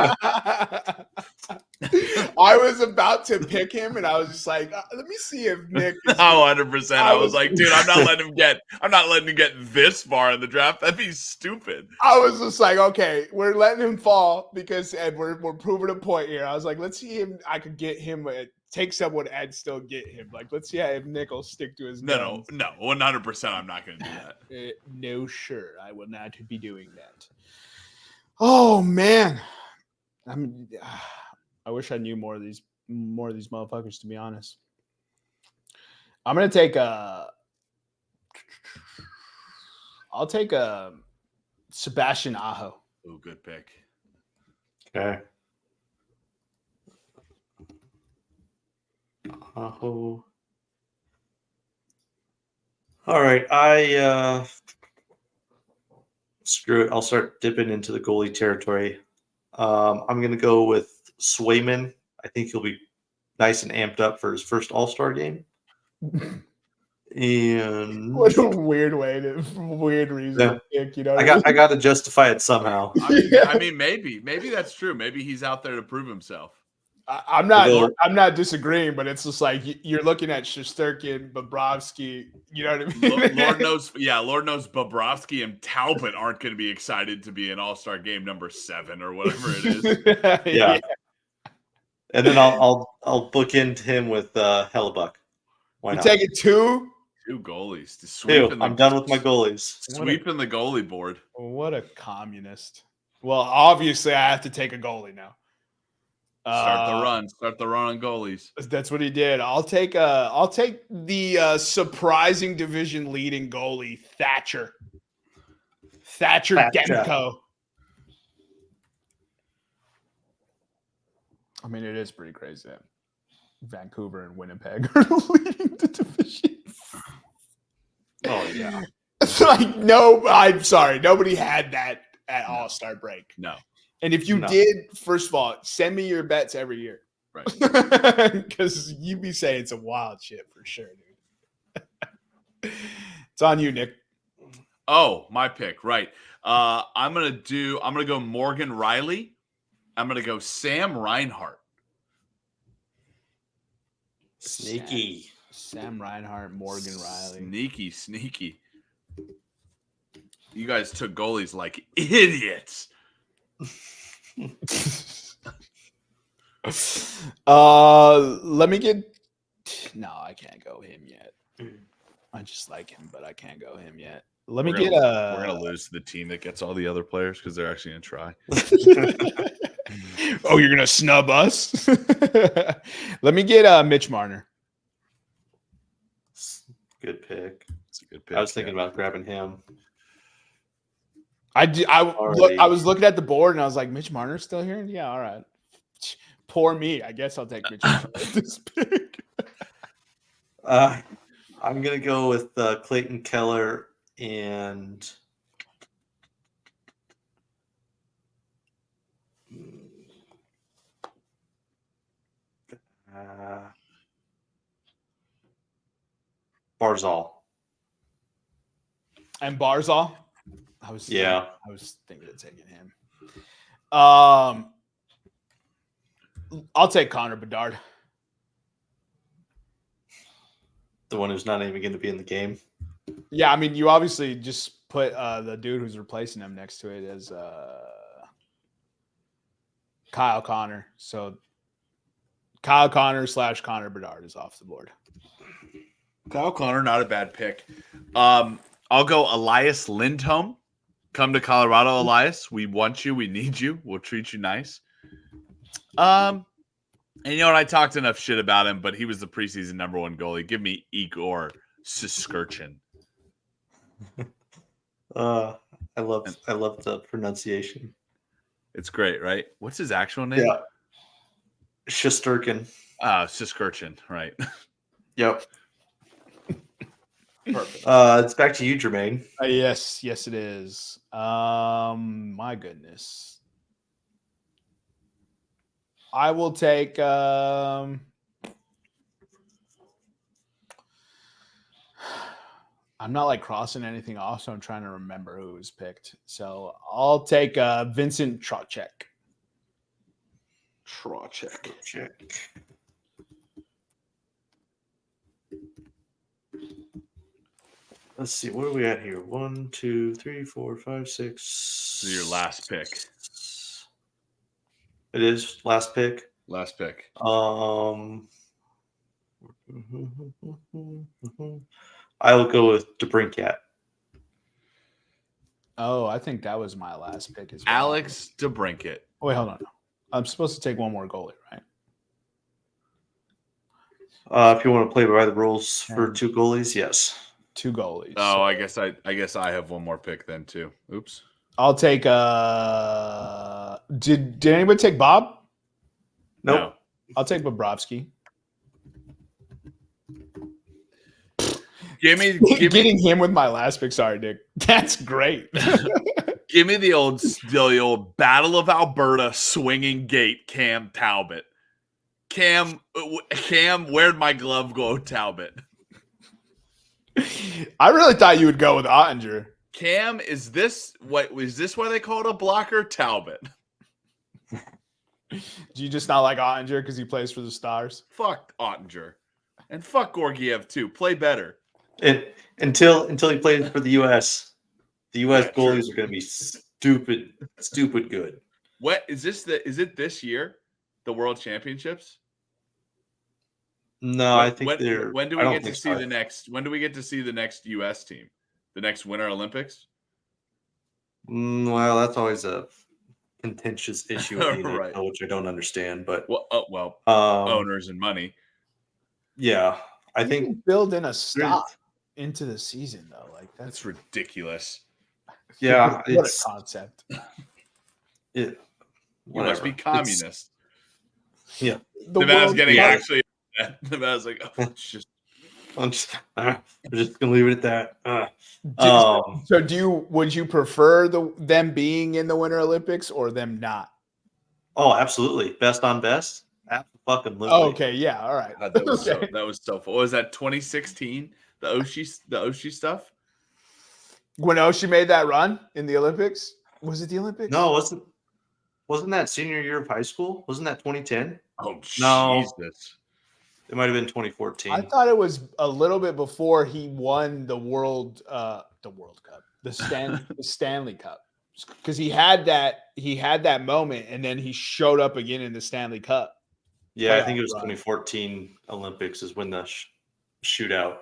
I was about to pick him, and I was just like, let me see if Nick. 100%. I was like, dude, I'm not letting him get this far in the draft. That'd be stupid. I was just like, okay, we're letting him fall because we're proving a point here. I was like, let's see if I could get him, take someone and still get him. Like, let's see if Nick will stick to his guns. No, 100%. I'm not going to do that. No, sure, I will not be doing that. Oh man, I wish I knew more of these motherfuckers, to be honest. I'm gonna take I'll take Sebastian Aho. Oh, good pick. Okay. Aho. All right, screw it. I'll start dipping into the goalie territory. I'm gonna go with Swayman. I think he'll be nice and amped up for his first All-Star game. And what a weird reason to pick, you know. I got to justify it somehow. I mean, maybe that's true. Maybe he's out there to prove himself. I'm not disagreeing, but it's just like you're looking at Shesterkin, Bobrovsky. You know what I mean? Lord knows Bobrovsky and Talbot aren't going to be excited to be in All-Star game number 7 or whatever it is. Yeah. And then I'll bookend him with Hellebuck. Why not? You're taking two goalies. I'm done with my goalies. Sweeping the goalie board. What a communist. Well, obviously I have to take a goalie now. Start the run on goalies. That's what he did. I'll take the surprising division leading goalie, Thatcher Demko. I mean, it is pretty crazy that Vancouver and Winnipeg are leading the division. Oh yeah. It's like, no, I'm sorry. Nobody had that at All-Star break. No. And if you did, first of all, send me your bets every year. Right. Because you be saying some wild shit for sure, dude. It's on you, Nick. Oh, my pick, right. I'm gonna go Morgan Riley. I'm gonna go Sam Reinhart. Sneaky. Sam Reinhart, Morgan Riley. Sneaky. You guys took goalies like idiots. Let me get. No, I can't go him yet. I just like him, but I can't go him yet. Let me We're get gonna lose to the team that gets all the other players because they're actually gonna try. Oh, you're gonna snub us? Let me get Mitch Marner. Good pick. It's a good pick. I was thinking about grabbing him. I Alrighty. was looking at the board and I was like, Mitch Marner's still here? Yeah, all right. Poor me. I guess I'll take Mitch Marner with this pick. I'm gonna go with Clayton Keller and Barzal. And Barzal. I was thinking of taking him. I'll take Connor Bedard. The one who's not even going to be in the game. Yeah, I mean, you obviously just put the dude who's replacing him next to it as Kyle Connor. So Kyle Connor / Connor Bedard is off the board. Kyle Connor, not a bad pick. I'll go Elias Lindholm. Come to Colorado, Elias. We want you. We need you. We'll treat you nice. And you know what? I talked enough shit about him, but he was the preseason #1 goalie. Give me Igor Siskirchin. I love the pronunciation. It's great, right? What's his actual name? Yeah. Shesterkin. Siskirchin, right. Yep. Perfect. It's back to you, Jermaine. Yes, it is. My goodness. I will take I'm not like crossing anything off, so I'm trying to remember who was picked. So I'll take Vincent Trocheck. Check. Let's see, what are we at here? 1, 2, 3, 4, 5, 6. This is your last pick. It is last pick. Last pick. I will go with DeBrincat. Oh, I think that was my last pick as well. Alex DeBrincat. Oh, wait, hold on. I'm supposed to take one more goalie, right? If you want to play by the rules for 2 goalies, yes. 2 goalies. Oh, I guess I have one more pick then too. Oops. I'll take did anybody take Bob? Nope. No. I'll take Bobrovsky. Getting him with my last pick. Sorry, Nick. That's great. Give me the old Battle of Alberta swinging gate, Cam Talbot. Cam, where'd my glove go, Talbot? I really thought you would go with Ottinger. Cam, is this why they call it a blocker? Talbot. Do you just not like Ottinger because he plays for the Stars? Fuck Ottinger. And fuck Gorgiev too. Play better. And until he plays for the U.S., the U.S. goalies are going to be stupid good. What is this? Is it this year? The World Championships? No, I think they're. When do we get to see the next? When do we get to see the next U.S. team? The next Winter Olympics? Well, that's always a contentious issue, Right. which I don't understand. But owners and money. Yeah, I you think can build in a stop into the season though. Like That's ridiculous. Yeah, what it's a concept. You must be communist. Yeah, Nevada's getting actually. Nevada's like, oh, it's just. I'm just gonna leave it at that. So would you prefer them being in the Winter Olympics or them not? Oh, absolutely. Best on best. Absolutely. Oh, okay, yeah, all right. God, that was so. What was that? 2016? The Oshie stuff. When Oshie made that run in the Olympics, was it the Olympics? No, wasn't that senior year of high school? Wasn't that 2010? Oh, No. Jesus. It might have been 2014. I thought it was a little bit before he won the World Cup, the Stanley Cup, because he had that moment, and then he showed up again in the Stanley Cup. Yeah, I think it was 2014 Olympics is when the shootout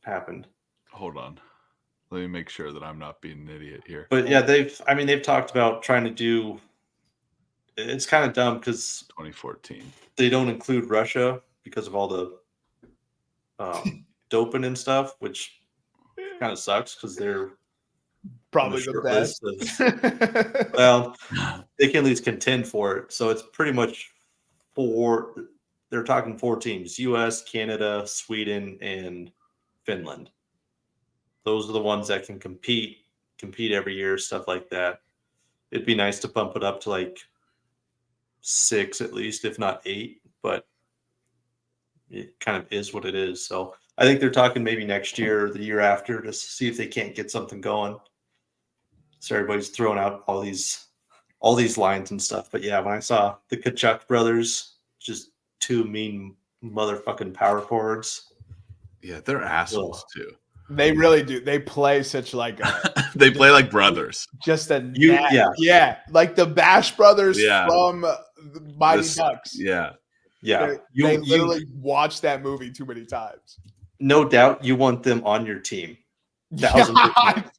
happened. Hold on. Let me make sure that I'm not being an idiot here. But yeah, they've talked about trying to do. It's kind of dumb because 2014 they don't include Russia because of all the doping and stuff, which kind of sucks because they're probably the best. Well, they can at least contend for it. So it's pretty much they're talking 4 teams: U.S., Canada, Sweden, and Finland. Those are the ones that can compete every year, stuff like that. It'd be nice to bump it up to like 6 at least, if not 8, but it kind of is what it is. So I think they're talking maybe next year or the year after to see if they can't get something going. So everybody's throwing out all these lines and stuff. But yeah, when I saw the Kachuk brothers, just 2 mean motherfucking power forwards. Yeah, they're assholes too. They really do. They play such like they play like brothers. Just yeah, like the Bash Brothers from the Mighty Ducks. Yeah. Yeah. They literally watched that movie too many times. No doubt you want them on your team. 1,000%.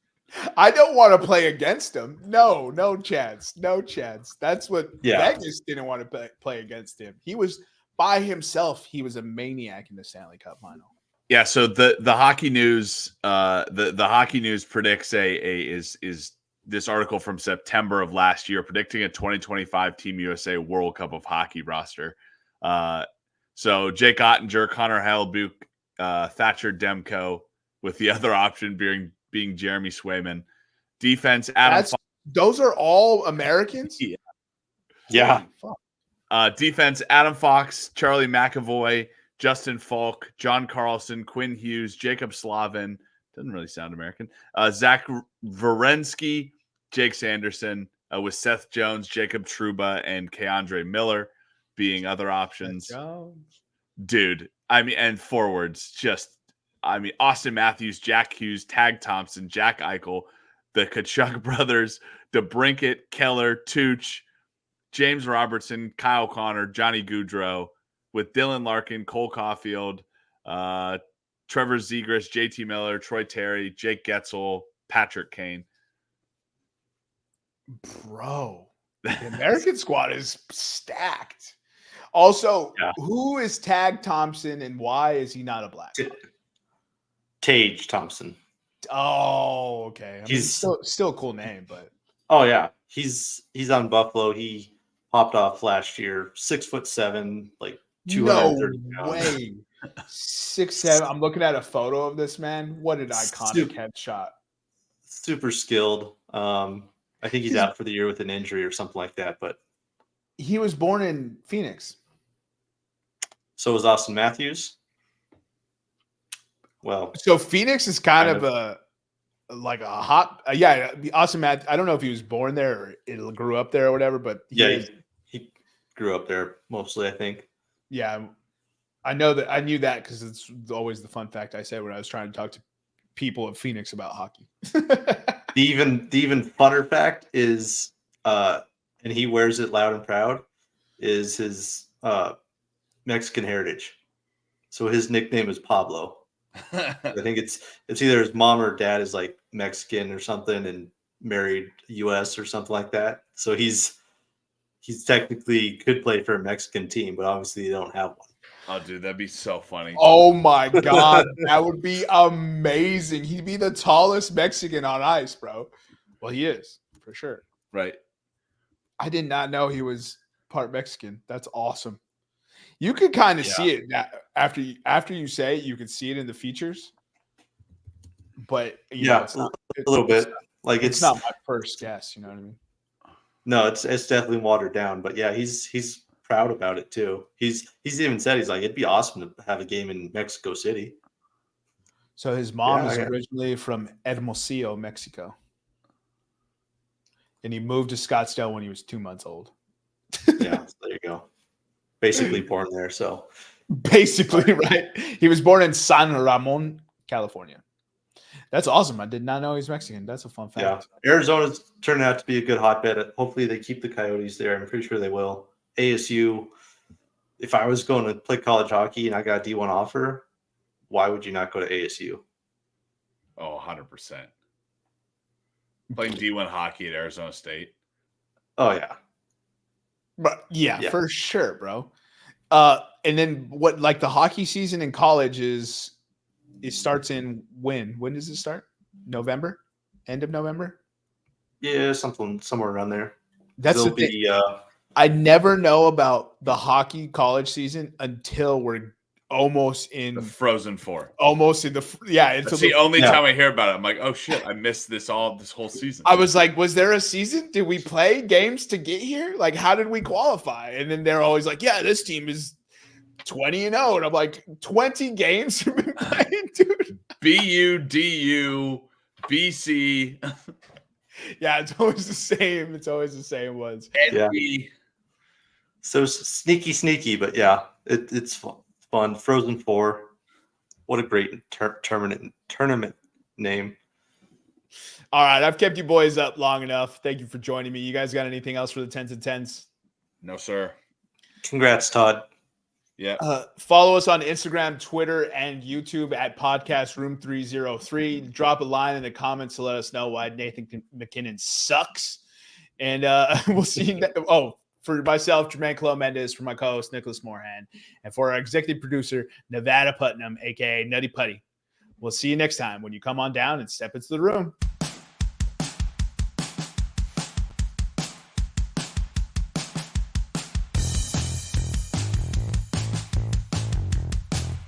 I don't want to play against him. No chance. No chance. That's what Vegas didn't want to play against him. He was by himself. He was a maniac in the Stanley Cup final. Yeah, so the hockey news the hockey news predicts is this article from September of last year predicting a 2025 Team USA World Cup of Hockey roster. So Jake Ottinger, Connor Hellebuyck, Thatcher Demko, with the other option being Jeremy Swayman. Defense, those are all Americans? Yeah. Defense, Adam Fox, Charlie McAvoy, Justin Falk, John Carlson, Quinn Hughes, Jacob Slavin. Doesn't really sound American. Zach Werenski, Jake Sanderson, with Seth Jones, Jacob Trouba, and Keandre Miller being other options. Dude, I mean, and forwards, Austin Matthews, Jack Hughes, Tag Thompson, Jack Eichel, the Kachuk brothers, DeBrincat, Keller, Tooch, James Robertson, Kyle Connor, Johnny Gaudreau, with Dylan Larkin, Cole Caulfield, Trevor Zegras, JT Miller, Troy Terry, Jake Getzel, Patrick Kane. Bro, the American squad is stacked. Also, who is Tag Thompson and why is he not a Black? Tage Thompson. Oh, okay. He's still a cool name, but yeah, he's on Buffalo. He popped off last year. 6'7", like 230 no way. 6'7". I'm looking at a photo of this man. What an iconic headshot. Super skilled. I think he's out for the year with an injury or something like that. But he was born in Phoenix. So was Austin Matthews. Well, so Phoenix is kind of a hot. Austin Matthews. I don't know if he was born there or it grew up there or whatever, but he grew up there mostly, I think. Yeah, I know that. I knew that because it's always the fun fact I say when I was trying to talk to people of Phoenix about hockey. The even funner fact is, and he wears it loud and proud, is his Mexican heritage. So his nickname is Pablo. I think it's either his mom or dad is like Mexican or something and married U.S. or something like that. So he's technically could play for a Mexican team, but obviously they don't have one. Oh, dude, that'd be so funny. Oh my God, that would be amazing. He'd be the tallest Mexican on ice, bro. Well, he is for sure. Right. I did not know he was part Mexican. That's awesome. You could kind of see it after you say it, you can see it in the features. But it's not, a little bit. Like it's not my first guess. You know what I mean? No, it's definitely watered down. But yeah, he's proud about it too. He's even said he's like it'd be awesome to have a game in Mexico City. So his mom Yeah, is yeah. originally from Hermosillo, Mexico. And he moved to Scottsdale when he was 2 months old. Yeah, there you go. Basically born there. So Basically, right? He was born in San Ramon, California. That's awesome. I did not know he's Mexican. That's a fun fact. yeah, Arizona's turning out to be a good hotbed. Hopefully they keep the Coyotes there. I'm pretty sure they will. ASU, if I was going to play college hockey and I got a D1 offer, why would you not go to ASU? Oh, 100%. Playing D1 hockey at Arizona State. Oh yeah. But yeah, Yeah. for sure, bro. And then what, like the hockey season in college it starts in when? When does it start? November? End of November? Yeah, somewhere around there. That's the There'll thing. be I never know about the hockey college season until we're almost in The Frozen Four. It's That's the only time I hear about it. I'm like, oh shit, I missed this whole season. I was like, was there a season? Did we play games to get here? Like, how did we qualify? And then they're always like, yeah, this team is 20-0. And I'm like, 20 games have been played, dude. BU, DU, BC. Yeah, it's always the same. It's always the same ones. Yeah. So sneaky, but yeah, it's fun. Frozen Four. What a great tournament name. All right, I've kept you boys up long enough. Thank you for joining me. You guys got anything else for the 10s and 10s? No, sir. Congrats, Todd. Yeah. Follow us on Instagram, Twitter, and YouTube at Podcast Room303. Drop a line in the comments to let us know why Nathan McKinnon sucks. And we'll see you. For myself, Jermaine Clo-Mendez, for my co-host, Nicholas Moorhan, and for our executive producer, Nevada Putnam, a.k.a. Nutty Putty. We'll see you next time when you come on down and step into the room.